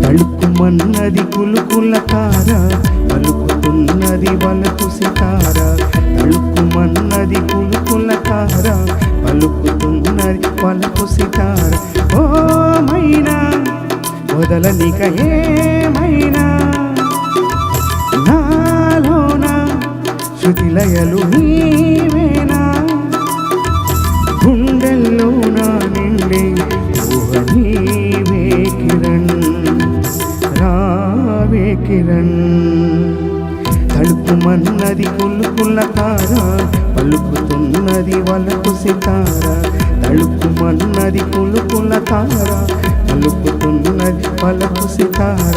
తళుక్కుమన్నది కులుకుల తార పలుకుతున్నది వలకు సితార తళుక్కుమన్నది కులుకుల తార పలుకుతున్నది వలకు సితార ఓ మైనా వదలనిక ఏమైనా నాలోన శృతిలయలు నీవేనా గుండెల్లోన నిండి ఊహ నీవే కిరణ్ రావే కిరణ్ తడుపుమన్నది కులుకుల తార పలుకుతున్నది వలకు సితార తడుపుమన్నది కులుకుల తార పలుకుతున్నది వలకు సితార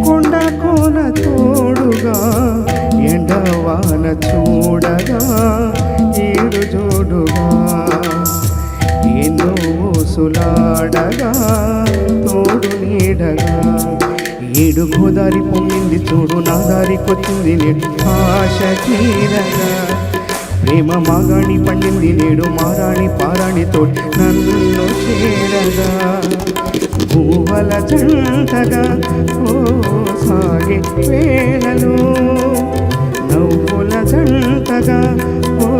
కొండ కోన తోడుగా ఎండవాన చూడగా ఏడు జోడుగా ఎన్నో సులాడగా తోడు నీడగా ఏడు గోదారి పొంగింది చూడు నా దారికొచ్చింది నేడు ఆశ తీరగా ప్రేమ మాగాణి పండింది నేడు మారాణి పారాణితో నన్ను చేరగా భూవల జంటగా ఓ సాగే వేళలు నవ్వుల జంటగా ఓ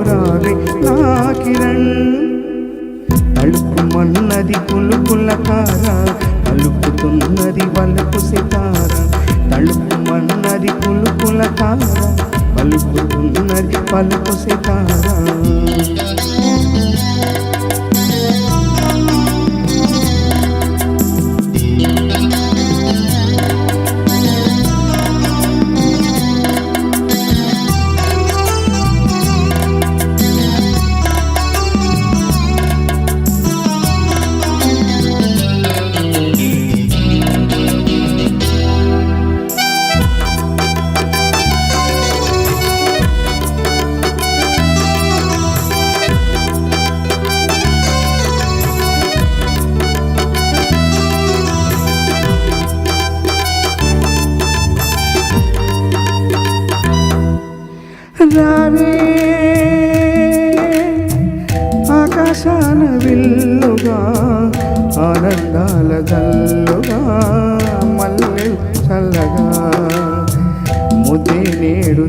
రావే నా కిరణ్ తడుపుమన్నది కులుకుల తార పలుకుతున్నది వలకు సితార తడుపుమన్నది కులుకుల తార పలుకుతున్నది పలుకు సితార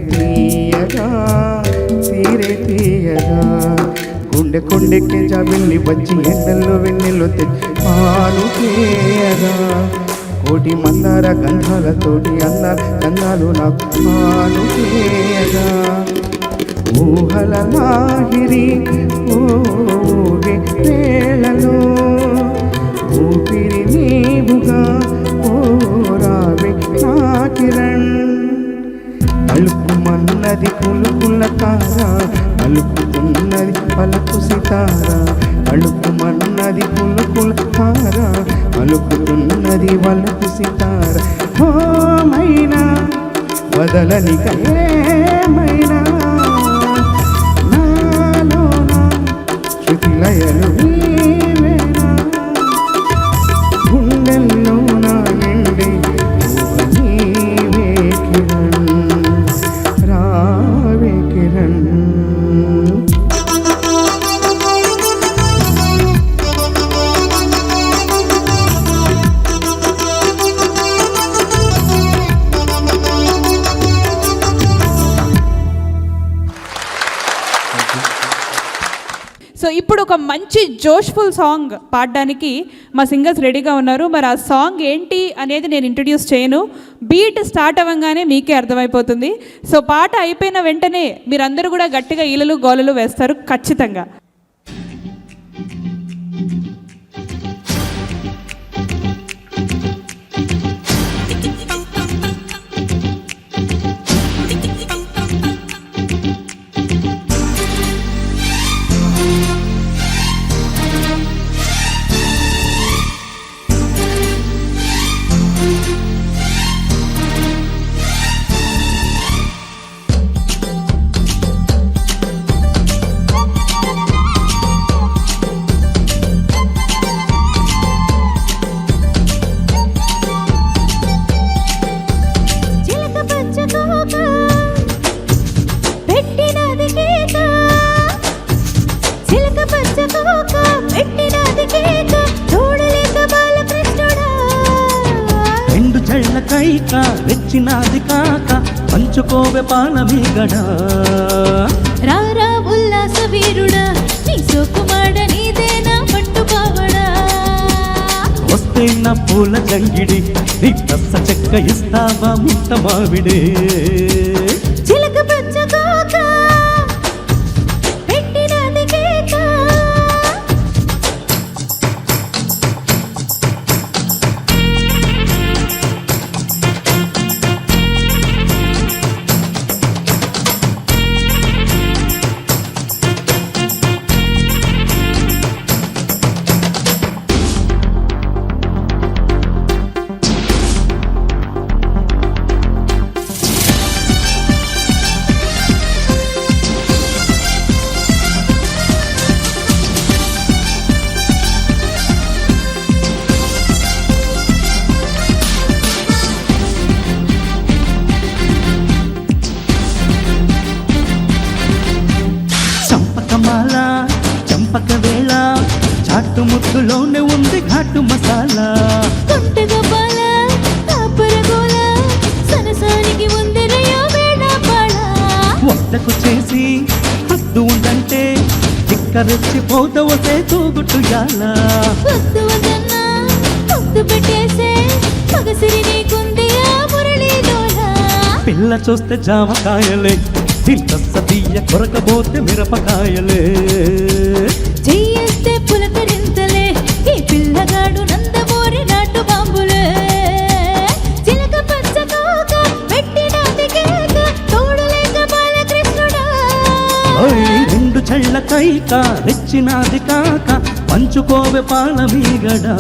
తీయగా తీరే తీయగా గుండె కొండెక్కే జాబిల్లి వచ్చి ఎండల్లో వెన్నెల్లో తెచ్చి పాలు తీయగా కోటి మందార గంధాలతోటి గంధాలు నాకు పాలు తీయగా ఊహల లాహిరి ఊగే వేళలో ఊపిరి నీవుగా ఓరావే నా కిరణ్ అలుపుమన్నది కులుకుల తార అలుపుకున్నది పలుకు సితార అలుపుమన్నది కులుకుల తార అలుపుతున్నది వలకు సితార ఓ మైనా వదలనిక ఏమైనా నాలోన శృతిలయలు నీవేనా గుండెల్లో నా నిండి నీవే కిరణ్ రావే కిరణ్ సో ఇప్పుడు ఒక మంచి జోష్ఫుల్ సాంగ్ పాడడానికి మా సింగర్స్ రెడీగా ఉన్నారు. మరి ఆ సాంగ్ ఏంటి అనేది నేను ఇంట్రడ్యూస్ చేయను, బీట్ స్టార్ట్ అవ్వగానే మీకే అర్థమైపోతుంది. సో పాట అయిపోయిన వెంటనే మీరందరూ కూడా గట్టిగా ఈలలు గోలలు వేస్తారు ఖచ్చితంగా. రెండు జళ్ళ కైక వెచ్చినాది కాక పంచుకోవే పాలమీగడా రారా ఉల్లాస వీరుడా నీ సోకుమాడ నీదేనా పట్టుకోవడా వస్తే నా పూల జంగిడి నీ తస్స చెక్క ఇస్తావా ముట్ట మావిడే చిలక పచ్చకోక పెట్టినది కేక చంపకమాల చంపక వేళ చాటు ముద్దులోనే ఉంది ఘాటు మసాలా కొంటగపాల కాపరగోల సరసానికి ముందరయో వేడపాడ వద్దకు చేసి హద్దు ఉందంటే చిక్కరెచ్చిపోతవసే తూగుట్టుయాల వద్దు వదన్నా ముద్దు పెట్టేసే మగసిరి నీకుంది ఆ మురళీలోల పిల్ల చూస్తే జామకాయలే ఇంత సతీయ కొరకబోతే మిరపకాయలే చెయ్యేస్తే పులకరింతలే ఈ పిల్లగాడు నందమూరి నాటు బాంబులే చిలక పచ్చకోక పెట్టినది కేక తోడులేక బాలకృష్ణుడా ఓయ్ రెండు చళ్ళ కైక రెచ్చినాది కాక పంచుకోవే పాలమీగడా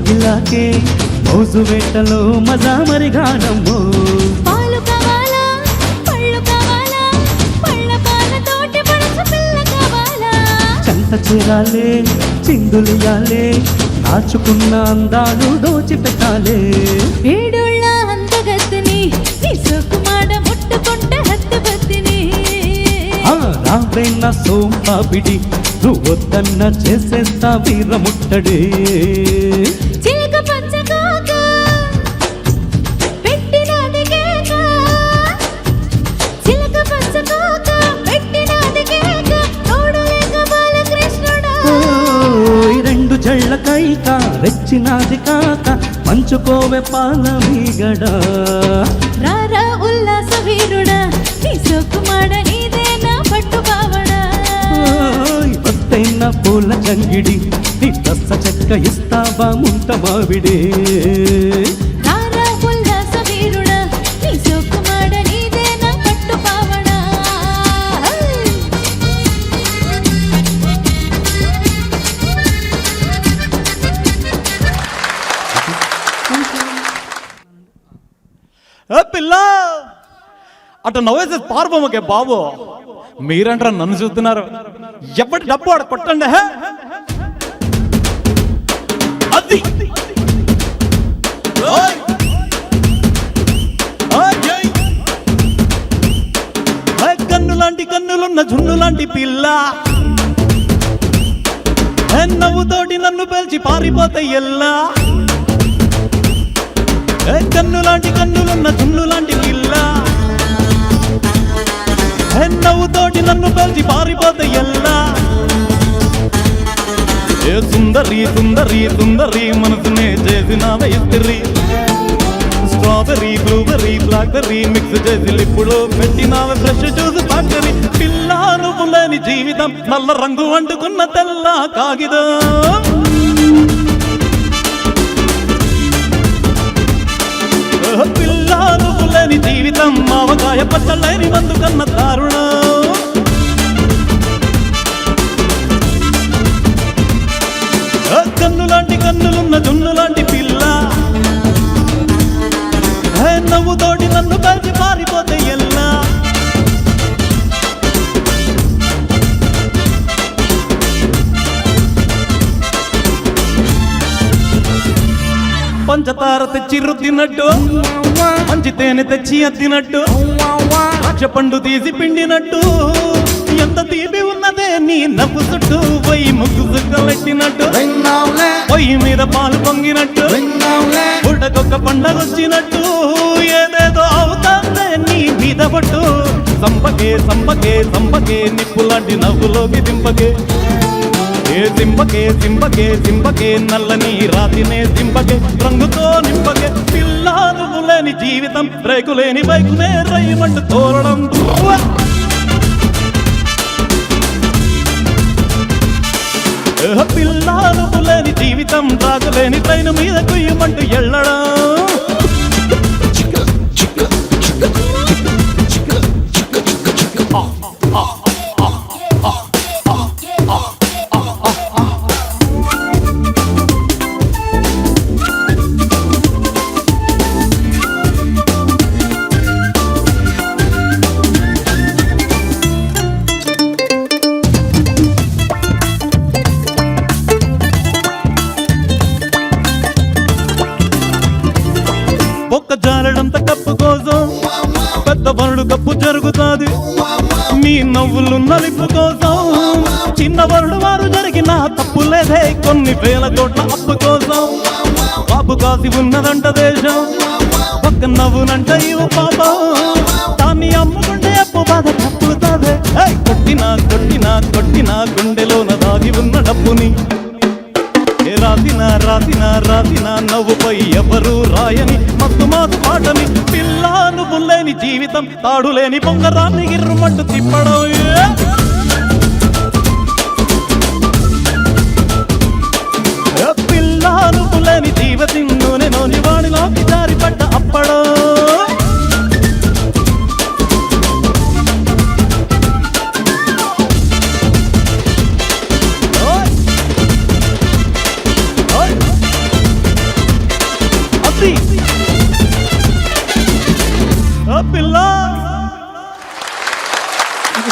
కోయిలాకే మోజు వేటలో మజా మరిగానమ్మో. పాలు కావాలా పళ్ళు కావాలా పళ్ళ పాలతోటి పడుచు పిల్ల కావాలా చెంత చేరాలే చిందులియాలే దాచుకున్న అందాలు దోచిపెట్టాలే. ఏడుళ్ళ అందగత్తిని నీ సోకుమాడ ముట్టుకుంటే హత్తు బత్తిని రావేన్న సోంపాపిడి నువ్వు వద్దన్న చేసేస్తా వీరముట్టడే. చిలక పచ్చ కాక పెట్టినది కేక చిలక పచ్చ కాక పెట్టినది కేక తోడలేక బాలకృష్ణుడా. ఓయ్ రెండు జళ్ళ కైక రెచ్చినాది కాక పంచుకోవే పాల మీగడా. రారా ఉల్లాస వీరుడా నీ సోకుమాడ నీదేనా పట్టు బావడా. వస్తైన పూల జంగిడి నీ దస్స చెక్క ఇస్తావా ముంత మావిడే. రారా ఉల్లాస వీరుడా నీ సోకుమాడ నీదేనా పట్టు బావడా. పిల్ల అటు నవ్వేసే పార్వమ్మకే బాబు, మీరంటారా నన్ను చూస్తున్నారు? ఎప్పటి డబ్బు ఆడ కొట్టండి. అది కన్ను లాంటి కన్నులున్న జున్ను లాంటి పిల్ల, నవ్వుతోటి నన్ను పేల్చి పారిపోతే ఎల్లా. కన్ను లాంటి కన్నులున్న జున్ను లాంటి పిల్ల, నవ్వుతోటి నన్ను పేల్చి పారిపోతే ఎల్లా. ఏ సుందరి సుందరి సుందరి మనసునే చేసినావే ఇస్త్రీ. స్ట్రాబెర్రీ బ్లూబెర్రీ బ్లాక్బెర్రీ మిక్స్ చేసి లిప్పులో పెట్టినావే ఫ్రెష్ జ్యూస్ ఫ్యాక్టరీ. పిల్ల నువ్వు లేని జీవితం నల్ల రంగు వండుకున్న తెల్ల కాగితం. పిల్ల నువ్వు లేని జీవితం మావకాయ పచ్చళ్ళని మందు కన్న దారుణం. కన్ను లాంటి కన్నులున్న జున్ను లాంటి పిల్ల, నవ్వుతోటి నన్ను కలిసి పారిపోతే ఎల్లా. పంచదార తెచ్చి రుద్దినట్టు మంచి తేనె తెచ్చి అద్దినట్టు ద్రాక్ష పండు తీసి పిండినట్టు ఎంత తీపి ఉన్నదే నీ నవ్వు చుట్టూ పొయ్యి ముగ్గు సుక్కలెట్టినట్టు పొయ్యి మీద పాలు పొంగినట్టు బుడ్డకొక్క పండగొచ్చినట్టు ఏదేదో అవుతాందే నీ మీద పట్టు. సంపకే సంపకే సంపకే నిప్పులాంటి నవ్వులోకి దింపకే. ఏ సింపకే సింపకే సింపకే నల్లని రాతినే సింపకే రంగుతో నింపకే. పిల్ల నువ్వు లేని జీవితం రేకులేని బైకునే రైమంటూ తోరడం. పిల్ల నువ్వు లేని జీవితం రాజులేని ట్రైన్ మీద కుయ్యమంటూ ఎళ్ళడం. ఒక్క జారడంత కప్పు కోసం పెద్ద వరుడు కప్పు జరుగుతాది. నీ నవ్వులు నలుపు కోసం చిన్న వరుడు వారు జరిగిన తప్పు లేదే. కొన్ని వేల కోట్ల అప్పు కోసం బాబు కాసి ఉన్నదంట దేశం. ఒక్క నవ్వునంట ఇవ్వు పాపం, దాన్ని అమ్ముకుంటే అప్పు బాధ తప్పుతాదే. కొట్టినా కొట్టినా కొట్టినా గుండెలోన దాగి ఉన్న డబ్బుని రాసినా రాసినా రాసినా నవ్వుపై ఎవరు రాయని మత్తు మాసు పాటని. పిల్ల నువ్వు లేని జీవితం తాడులేని పొంగరాన్ని గిర్రుమంటూ తిప్పడం. పిల్ల నువ్వు లేని జీవితం నూనె నోని వాడిలోకి జారిపడ్డ అప్పడం.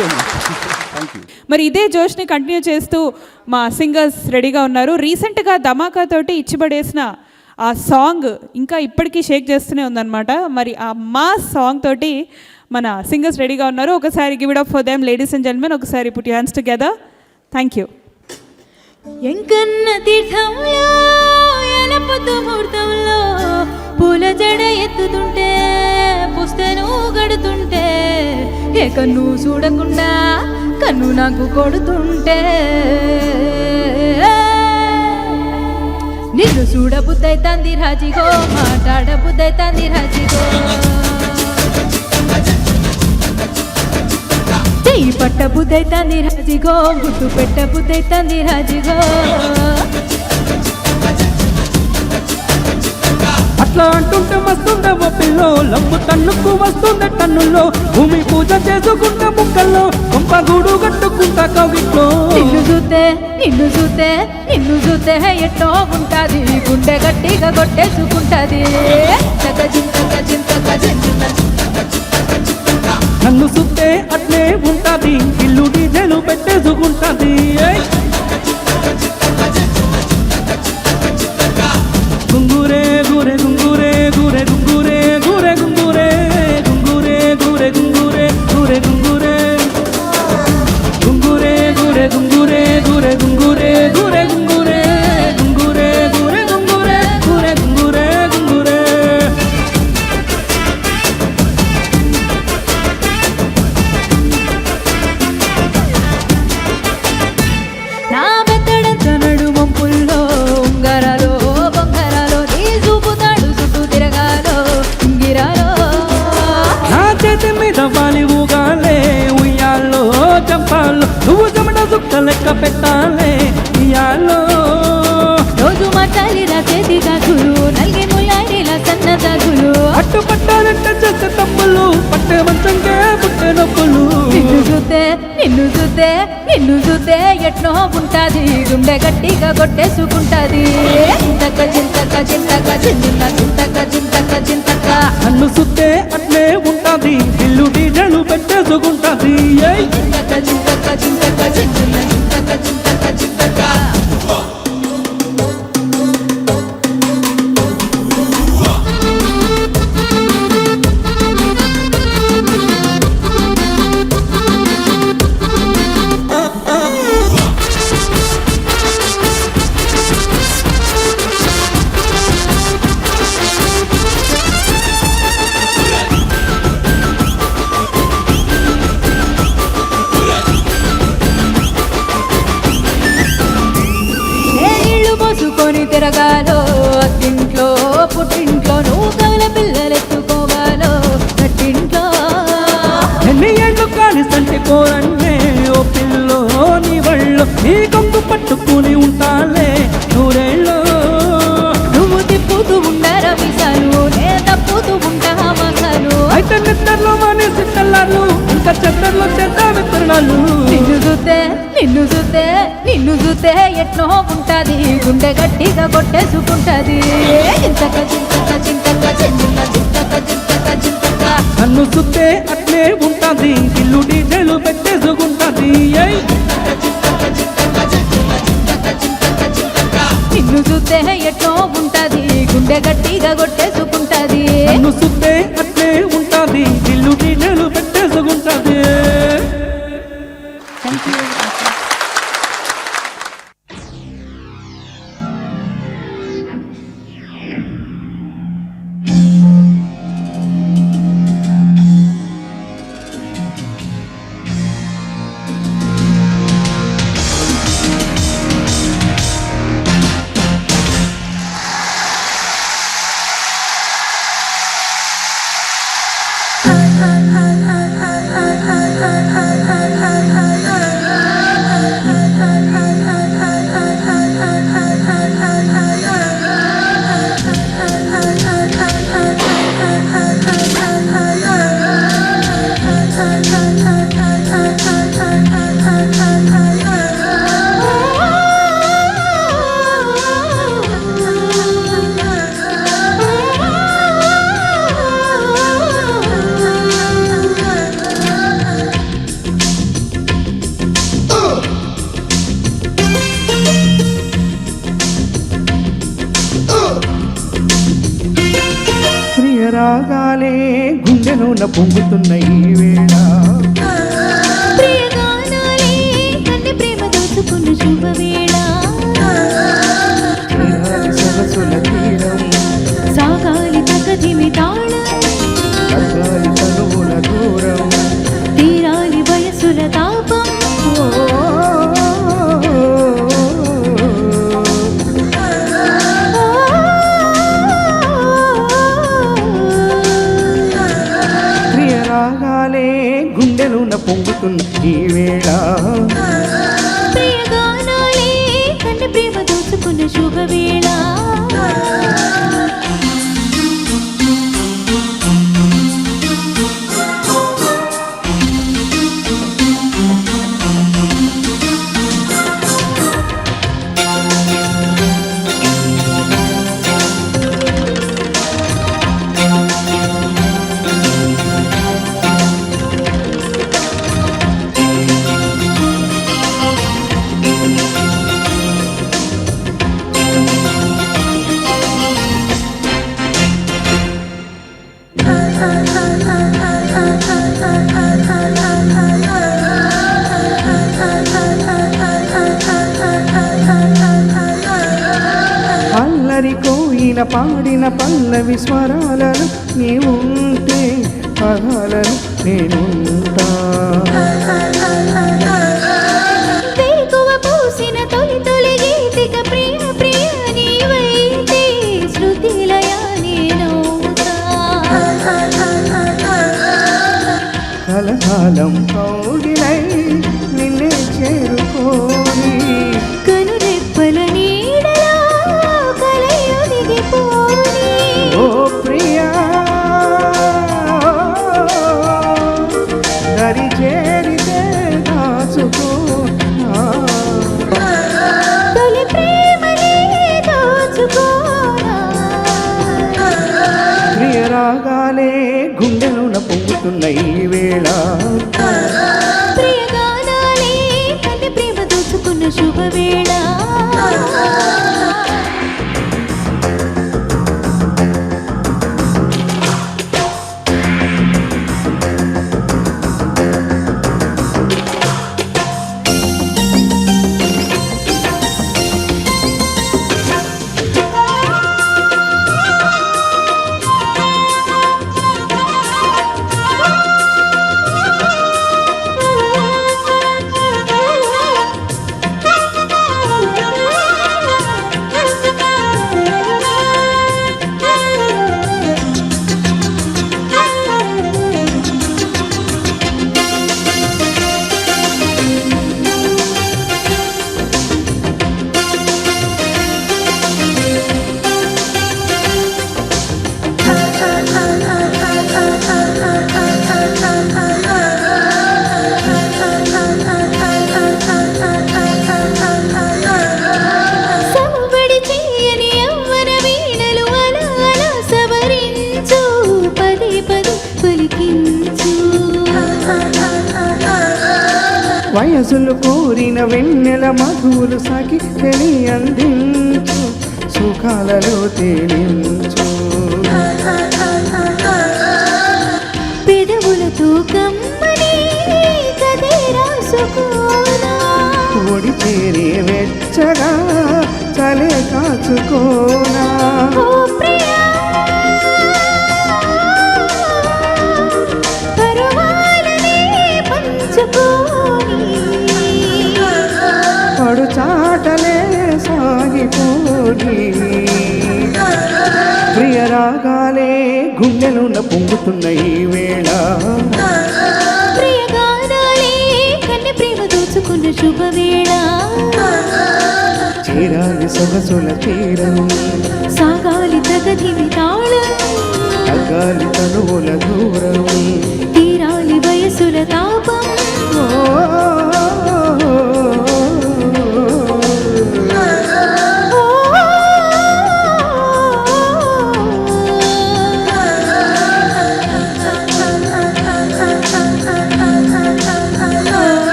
So much. Thank you. మరి ఇదే జోష్ని కంటిన్యూ చేస్తూ మా సింగర్స్ రెడీగా ఉన్నారు. రీసెంట్గా ధమాకా తోటి ఇచ్చిపడేసిన ఆ సాంగ్ ఇంకా ఇప్పటికీ షేక్ చేస్తూనే ఉందన్నమాట. మరి ఆ మాస్ సాంగ్ తోటి మన సింగర్స్ రెడీగా ఉన్నారు. ఒకసారి give it up for them ladies and gentlemen. ఒకసారి put your hands together. Thank you. Enkanna తీర్థంలో ఎలపొద్దు ముహూర్తంలో పూల జడ ఎత్తుతుంటే పుస్తను గడుతుంటే ఏ కన్ను చూడకుండా కన్ను నాకు కొడుతుంటే నిన్ను చూడబుద్దైతాంది రాజిగో మాట్లాడబుద్దైతాంది రాజిగో చెయ్యి పట్ట బుద్ధైతాంది రాజిగో గుట్టు పెట్ట బుద్ధైతాంది రాజిగో అట్లా అంటుంటే వస్తుండే ఓ పిల్లో లవ్వు తన్నుకు వస్తుండే టన్నుల్లో భూమి పూజ చేసుకుంటే ముక్కల్లో కొంపగూడు కట్టుకుంటా కవిట్లో నిన్ను చూస్తే నిన్ను చూస్తే ఎట్టో ఉంటాది గుండె గట్టిగా కొట్టేసుకుంటాది నన్ను సుత్తే అట్లే ఉంటాది ఇల్లు డీజేలు పెట్టేసుకుంటాది గుంగురే గురే గుంగురే గురే గుంగురే గురే గుంగురే గుంగురే గురే గుంగురే గురే గుంగురే గుంగురే గురే గుంగురే గురే గుంగురే గురే గుంగురే గుంగురే గురే గుంగురే గురే గుంగురే గుంగురే నా మెత్తడంత నడుము పుల్లో ఉంగరాలో బొంగరాలో నీ చూపుతాడు చుట్టూ తిరగాలో ఉంగిరాలో నా చేతి మీద వాలి ఊగాలే ఉయ్యాల్లో చంపాలో నువ్వు చెమట సుక్క లెక్క పెట్టాలే ఉయ్యాల్లో రోజు మాట్లాడిన చేతి గాజులు నల్గి ముల్లాడిన సన్న దాగులు అట్టు పట్టాలంటే చేస్తే తప్పులు పట్టే మంచంకే పుట్టే నొప్పులు నిన్ను చూస్తే ఎట్నో ఉంటాది గుండె గట్టిగా కొట్టేసుకుంటాది చింతక చింతక చింతక చింతక చింతక చింతక చింతక నన్ను సుత్తే అట్లే ఉంటాది ఇల్లు డీజలు పెట్టేసుకుంటాది చింతక చింతక చింతక చింతక చింతక చింతక చింతక తిరగాలో అత్తింట్లో పుట్టింట్లో నువ్వు కవల పిల్లలెత్తుకోవాలో నట్టింట్లో ఎన్ని ఏళ్ళు కాని సంటి కోరన్నే ఓ పిల్లో నీ వళ్ళు నీ కొంగు పట్టుకుని ఉంటాలే నూరేళ్ళు నువ్వు తిప్పుతూ ఉండర విసాలు నే తప్పుతూ ఉంటా మసాలు అయితే నిద్రలో మానేసి తెల్లారు ఇంకా చెద్దర్లో చేద్దామి తిరణాలు నిన్ను చూస్తే ఎట్నో ఉంటాది గుండె గట్టిగా కొట్టేసుకుంటాది చింతక చింతక చింతక చింతక చింతక చింతక చింతక నన్ను సుత్తే అట్లే ఉంటాది ఇల్లు డీజేలు పెట్టేసుకుంటాది నిన్ను చూస్తే ఎట్నో ఉంటాది గుండె గట్టిగా కొట్టేసుకుంటాది నన్ను సుత్తే అట్లే ఉంటాది ఇల్లు డీజేలు పెట్టేసుకుంటాది రాగాలే గుండెలోన పొంగుతున్న ఈ వేళ ప్రియగానాలే కన్నె ప్రేమ దోచుకున్న శుభవేళ తీరాలి సొగసుల తీరం సాగాలి తగదిమి తాళం తగ్గాలి తనువుల దూరం తీరాలి వయసుల తాపం ప్రియ రాగాలే గుండెలోన పొంగుతున్న ఈ వేళ ప్రియగానాలే కన్నె ప్రేమ దోచుకున్న శుభవేళ అల్లరి కోయిల పాడిన పల్లవి స్వరాలను నీవుంటే పదాలను నేనుంటా వేకువ పూసిన తొలి తొలి గీతిక ప్రియ ప్రియ నీవైతే శృతిలయ నేనవుతా కలకాలం కౌగిలై నిన్నే చేరుకోని కనురెప్పల నీడలా కలయొదిగిపోని ఓ ప్రియా దరి చేరితే దాచుకో తొలి ప్రేమనే దోచుకోనా ప్రియ రాగాలే గుండెలోన పొంగుతున్న ఈ వేళ ప్రియగానాలే కన్నె ప్రేమ దోచుకున్న శుభవేళ సంబడి చేయని యవ్వన వీణలు అలా అలా సవరించు పదే పదే పలికించు వయసులు కోరిన వెన్నెల మధువులు సాకి తెలి అందించు సుఖాలలో తేలించు పెదవులతో కమ్మని కదే రాసుకోనా ఒడి చేరి వెచ్చగా చలే కాచుకోనా ఓ ప్రియా పరువాలనే పంచుకోని పడు చాటలే సాగిపోని ప్రియ రాగాలే గుండెలోన పొంగుతున్న ఈ వేళ ప్రియగానాలే కన్నె ప్రేమ దోచుకున్న శుభవేళ చేరాలి సొగసుల తీరం సాగాలి తగదిమి తాళం తగ్గాలి తనువుల దూరం తీరాలి వయసుల తాపం ఓ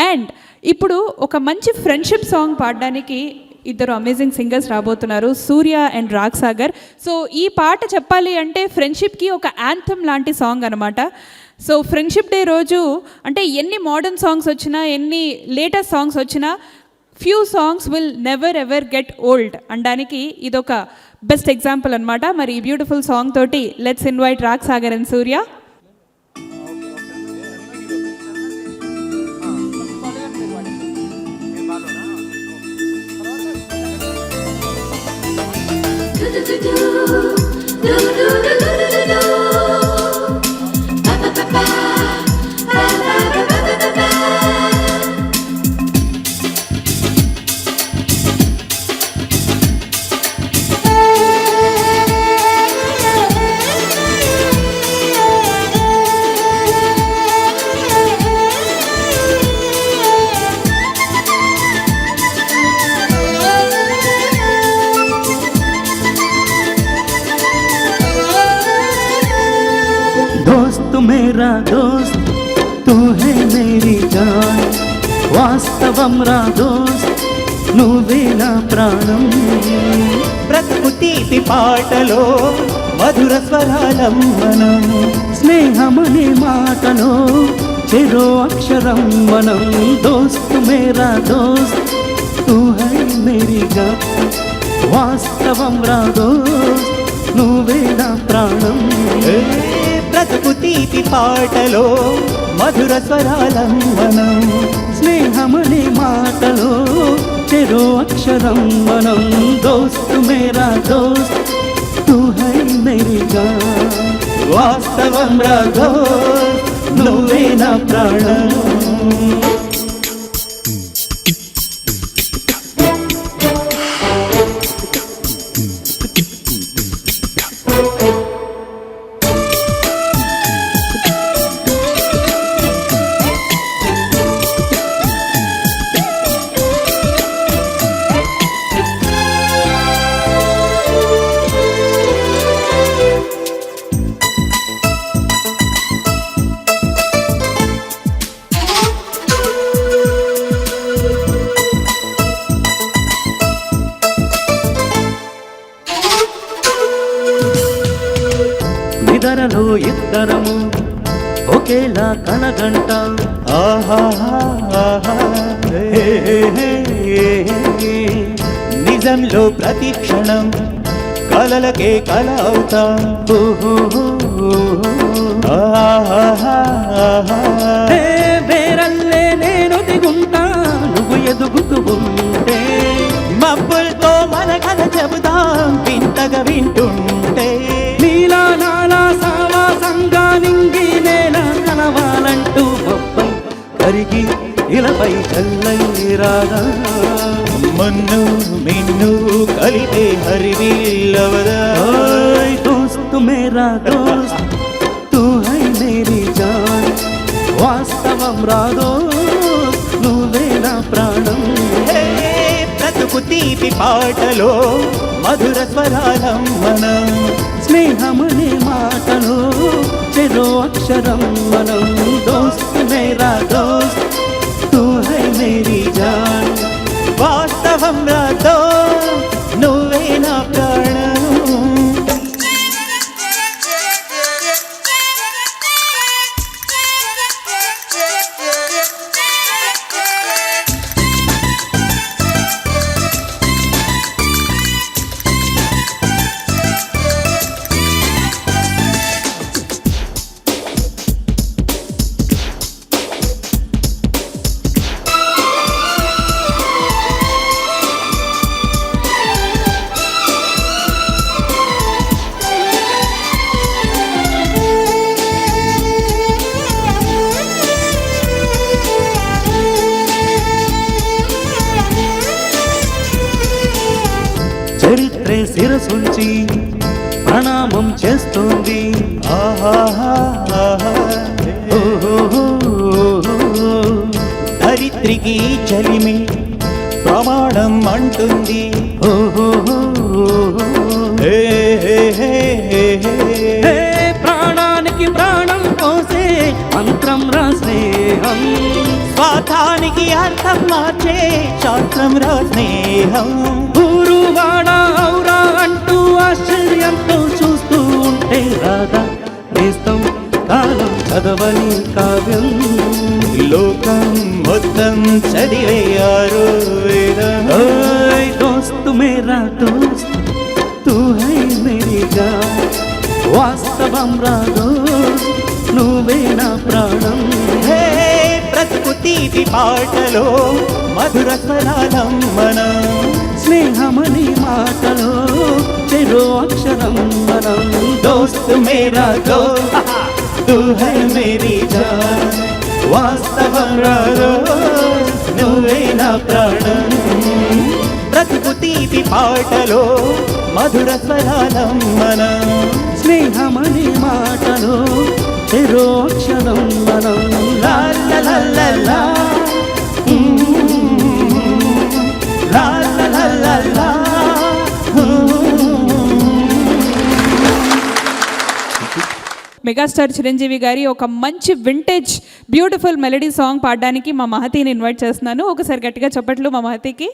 అండ్ ఇప్పుడు ఇప్పుడు ఒక మంచి ఫ్రెండ్షిప్ సాంగ్ పాడడానికి ఇద్దరు అమేజింగ్ సింగర్స్ రాబోతున్నారు, సూర్య అండ్ రాగ్ సాగర్. సో ఈ పాట చెప్పాలి అంటే ఫ్రెండ్షిప్కి ఒక యాంథమ్ లాంటి సాంగ్ అనమాట. సో ఫ్రెండ్షిప్ డే రోజు అంటే ఎన్ని మోడర్న్ సాంగ్స్ వచ్చినా, ఎన్ని లేటెస్ట్ సాంగ్స్ వచ్చినా, few songs will never ever get old అనడానికి ఇదొక బెస్ట్ ఎగ్జాంపుల్ అనమాట. మరి ఈ బ్యూటిఫుల్ సాంగ్ తోటి let's invite Raag Sagar and Surya. दोस्त मेरा दोस्त तू है मेरी जान వాస్తవం రా దోస్త్ నువ్వే నా ప్రాణం బ్రతుకు తీపి పాటలో మధుర స్వరాలం మనం స్నేహమనే మాటలో చెరో అక్షరం మనం దోస్త్ మేరా దోస్త్ తూ హై మేరీ జాన్ వాస్తవం రా దోస్త్ నువ్వే నా ప్రాణం బ్రతుకు తీపి పాటలో మధుర స్వరాలం మనం స్నేహమనే మాటలో చెరో అక్షరం మనం దోస్త్ మేరా దోస్త్ తూ హై మేరీ జాన్ వాస్తవం రా దోస్త్ నువ్వే నా ప్రాణం. నిదరలో ఇద్దరము ఒకేలా కలగంట నిజంలో ప్రతి క్షణం కలలకే కల అవుతా వేరల్లే నేను దిగుంటా నువ్వు ఎదుగుతూ ఉంటే మబ్బులతో మన కథ చెబుతాం వింతగా వింటుంటే నీలా నాలా సావాసంగా నింగి నేల కలవాలంటూ మొప్పై కరిగి ఇలపై చల్లై రాగా మన్ను మిన్ను కలిపే హరివిల్లవదా దోస్త్ మేరా దోస్త్ తూ హై మేరీ జాన్ వాస్తవం రా దోస్త్ నువ్వే నా ప్రాణం బ్రతుకు తీపి పాటలో మధుర స్వరాలం మనం స్నేహమనే మాటలో చెరో అక్షరం మనం దోస్త్ మేరా దోస్త్ తూ హై మేరీ జాన్ వాస్తవం రా దోస్త్ నువ్వే నా ప్రాణం. చరిత్రే శిరసుంచి ప్రణామం చేస్తోంది ధరిత్రికి చలిమి ప్రమాణం అంటుంది ప్రాణానికి ప్రాణం పోసే మంత్రం రా స్నేహం స్నేహం స్వార్థానికి అర్థం మార్చే శాస్త్రం రా స్నేహం. ఊరు వాడ ఔరా అంటూ ఆశ్చర్యంతో చూస్తూ ఉంటే రాదా నేస్తం కాలం చదవని కావ్యం. లోకం మొత్తం చదివేయారు వేదం. ఓయ్ దోస్త్ మేరా దోస్త్ తూ హై మేరీ జాన్, వాస్తవం రా దోస్త్ నువ్వే నా ప్రాణం. హే బ్రతుకు తీపి పాటలో మధుర స్వరాలం మనం. స్నేహమని మాటలో చెరో అక్షరం మనం. దోస్త్ మేరా దోస్త్ తూ హై మేరీ జాన్, వాస్తవం రా దోస్త్ నువ్వే నా ప్రాణం. బ్రతుకు తీపి పాటలో మధుర స్వరాలం మనం. స్నేహమని మాటలో చెరో అక్షరం మనం. లా లా లా లా లా. లా లా లా లా లా. మెగాస్టార్ చిరంజీవి గారి ఒక మంచి వింటేజ్ బ్యూటిఫుల్ మెలడీ సాంగ్ పాడడానికి మా మహతిని ఇన్వైట్ చేస్తున్నాను. ఒకసారి గట్టిగా చప్పట్లు మా మహతికి.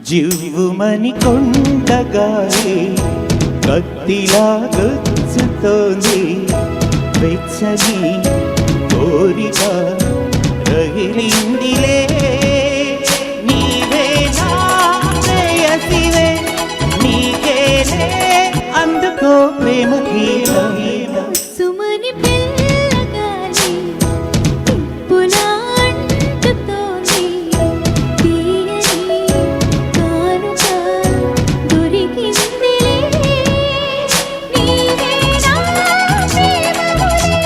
జివ్వుమని కొండగాలి కత్తిలా గుచ్చుతోంది. వెచ్చని కోరిక రగిలిందిలే. నీవే నా ప్రేయసివే, నీకేలే అందుకో ప్రేమ గీతం. సుమని పిల్లగాలి పులా అంటుతోంది. తీయని కానుక దొరికిందిలే. నీవే నా ప్రేమములే,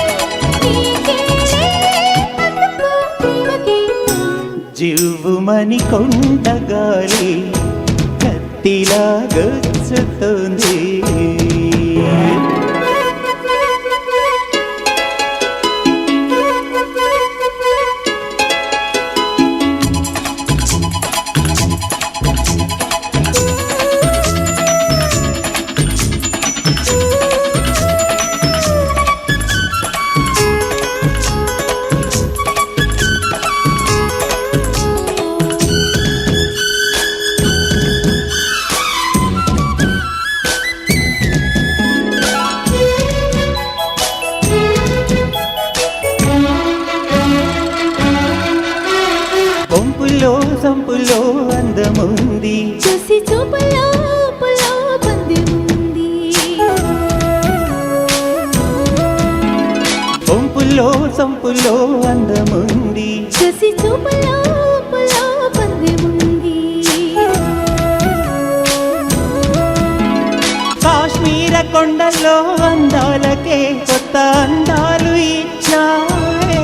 నీకేలే అందుకో ప్రేమ గీతం. జివ్వుమని కొండగాలి కత్తిలా గుచ్చుతోంది. పొంపుల్లో సంపుల్లో అందముంది. చూసి చూపులో పులో పందెముంది. పొంపుల్లో సంపుల్లో అందముంది. చూసి చూపులో పులో పందెముంది. కాశ్మీర కొండల్లో అందాలకే కొత్త అందాలు ఇచ్చాయే.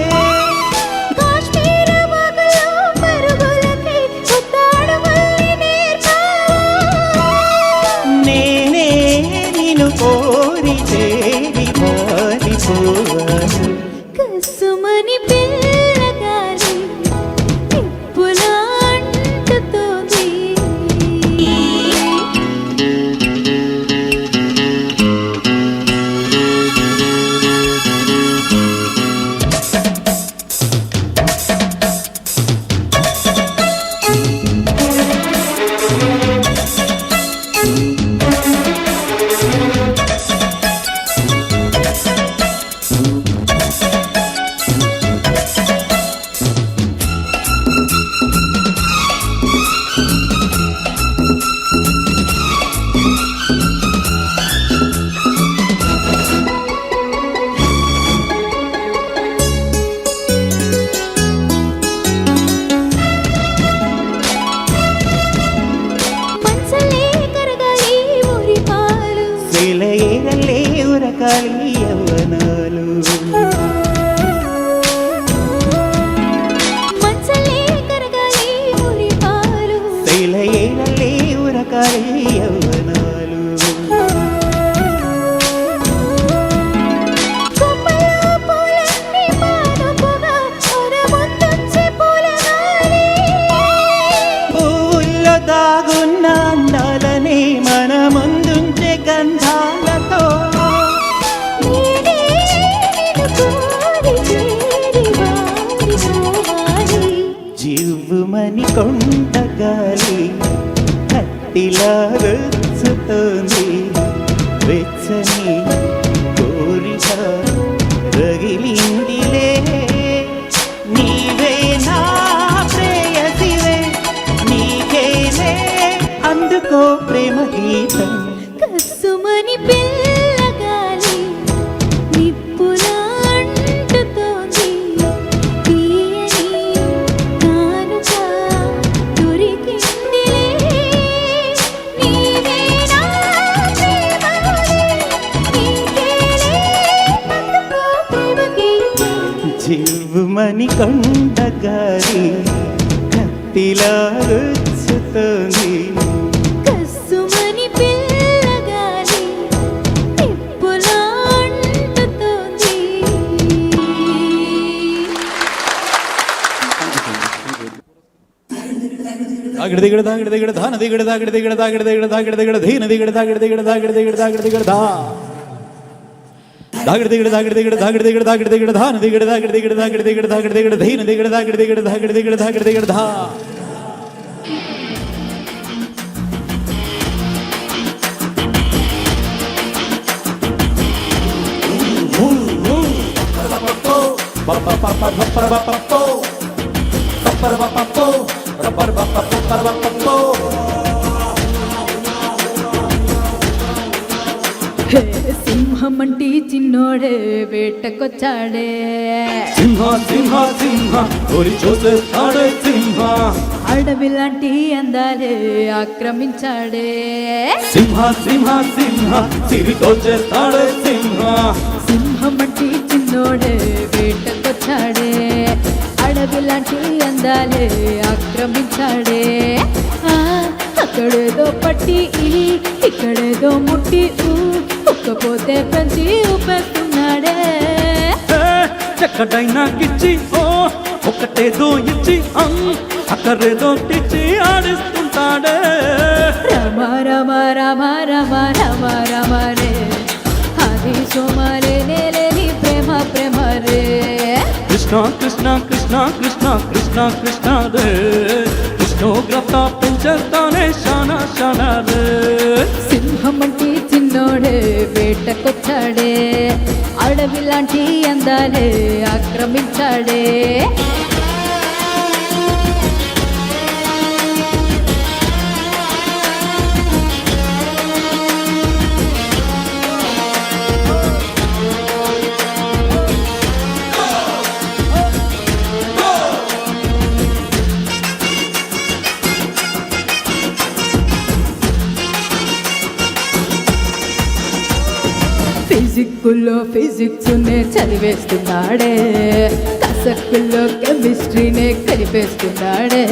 కాశ్మీర వాగులో పరుగులకి కొత్త అడుగుల్ని నేర్పావా. నేనే నిన్ను కోరి చేరి పారిపోవాలి. కసుమని పిల్లగాలి పులా అంటుతోంది. దారి చేరి వారిపోవాలి. జీవుమని కొండగాలి కత్తిలా వెచ్చుతోంది, వెచ్చని కోరిక రగిలిందిలే. నీవే నా ప్రేయసివే, నీకేలే అందుకో ప్రేమ గీతం. కస్సుమని పిల్లగాలి నిప్పులా అంటుతోంది, తీయని కానుక దొరికిందిలే. నీవే నా ప్రేమలే, నీకేలే అందుకో ప్రేమ గీతం. జీవుమని కొండగాలి కత్తిలా వెచ్చుతోంది, కస్సుమని పిల్లగాలి నిప్పులా అంటుతోంది. దిగడ దాగడ దిగడ ధాన దిగడ దాగడ దిగడ దాగడ దిగడ దాగడ దిగడ ధీన దిగడ దాగడ దిగడ దాగడ దిగడ దాగడ దిగడ ధా దాగడ దిగడ దాగడ దిగడ దాగడ దిగడ దాగడ దిగడ ధాన దిగడ దాగడ దిగడ దాగడ దిగడ దాగడ దిగడ ధీన దిగడ దాగడ దిగడ దాగడ దిగడ దాగడ దిగడ ధా సింహమంటి చిన్నోడే వేటకొచ్చాడే, సింహ సింహ సింహ కోరి చూసేస్తాడే సింహ, అడవి లాంటి అందాలే ఆక్రమించాడే. సింహ సింహ సింహ సిరితో చేస్తాడే సింహ, సింహమంటి చిన్నోడే వేటకొచ్చాడే, అడవి లాంటి అందాలే ఆక్రమించాడే. అక్కడేదో పట్టి ఇక్కడేదో ముట్టి ఉక్కపోతే పెంచి ఊపేస్తున్నాడే. ఎక్కడైనా గిచ్చి ఓ ఒకటేదో ఇచ్చి అక్కడేదో టిచ్చి ఆడిస్తుంటాడే. రమ రమ రమ రమ రమ రమ రే, అది సోమాలే నేలేని ప్రేమ ప్రేమ రే. కృష్ణ కృష్ణ కృష్ణ కృష్ణ కృష్ణ కృష్ణ రే, కృష్ణోగ్రత పెంచేస్తానే శానా శానా రే. సింహమంటి చిన్నోడే వేటకొచ్చాడే, అడవి లాంటి అందాలే ఆక్రమించాడే. ఫిజిక్కుల్లో ఫిజిక్స్నే చదివేస్తున్నాడే, కసక్కుల్లో కెమిస్ట్రీనే కలిపేస్తున్నాడే.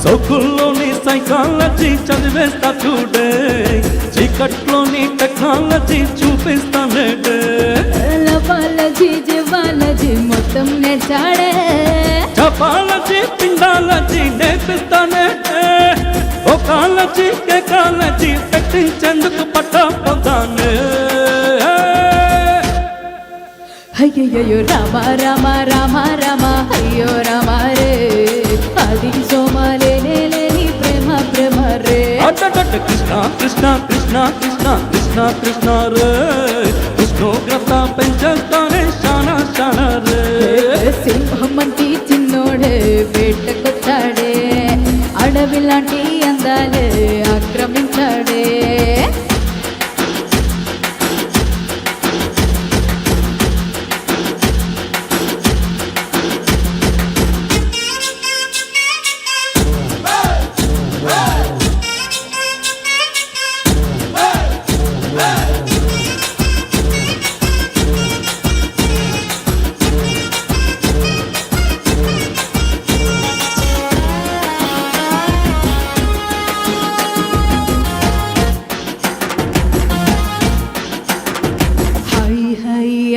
సోకుల్లోని సైకాలజీ చదివేస్తా చూడే, చీకట్లోని టెక్నాలజీ చూపిస్తానే. లవాలజీ జివాలజీ మొత్తం నేర్చాడే, జపాలజీ పిండాలజీ నేర్పిస్తానే. ఒకాలజీ కేకాలజీ పెట్టించేందుకు పట్టపోతానే. అయ్యయ్యో రామ రామ రామ రామ అయ్యో రామ రే, అది సోమాలే నేలేని ప్రేమ ప్రేమ రే. కృష్ణ కృష్ణ కృష్ణ కృష్ణ కృష్ణ కృష్ణ రే, కృష్ణోగ్రత పెంచేస్తానే శానా శానా రే. సింహమంటి చిన్నోడే వేటకొచ్చాడే, అడవి లాంటి అందాలే ఆక్రమించాడే.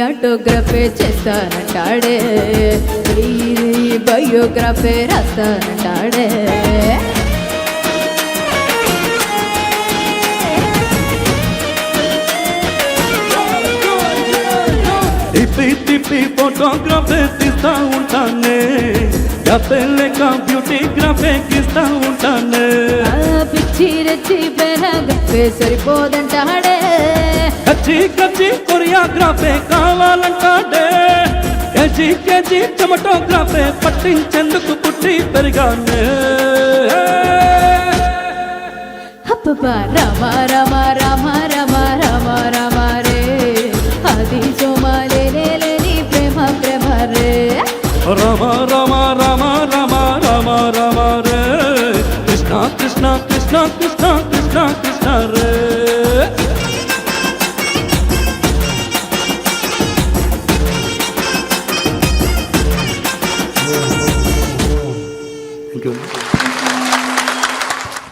ఆటోగ్రఫీ చేస్తానంటాడే, బయోగ్రఫీ రాస్తానంటాడే. తిప్పి తిప్పి ఫోటోగ్రాఫే తీస్తా ఉంటానే గ్యాపే లేక బ్యూటీగ్రాఫే గీస్తా ఉంటానే పిచ్చి రెచ్చి పెరగప్పే సరిపోదంటాడే కచ్చి కచ్చి కొరియోగ్రాఫే కావాలంటాడే కేజీ కేజీ టొమాటోగ్రాఫే పట్టించేందుకు పుట్టి పెరిగానే అబ్బబ్బా రామ రామ రామ రామ రామ రామ రే అది సోమాలే లేని ప్రేమ ప్రేమ రే రామ రామ రామ రామ రామ రామ రే కృష్ణ కృష్ణ కృష్ణ కృష్ణ కృష్ణ కృష్ణ రే థ్యాంక్ యూ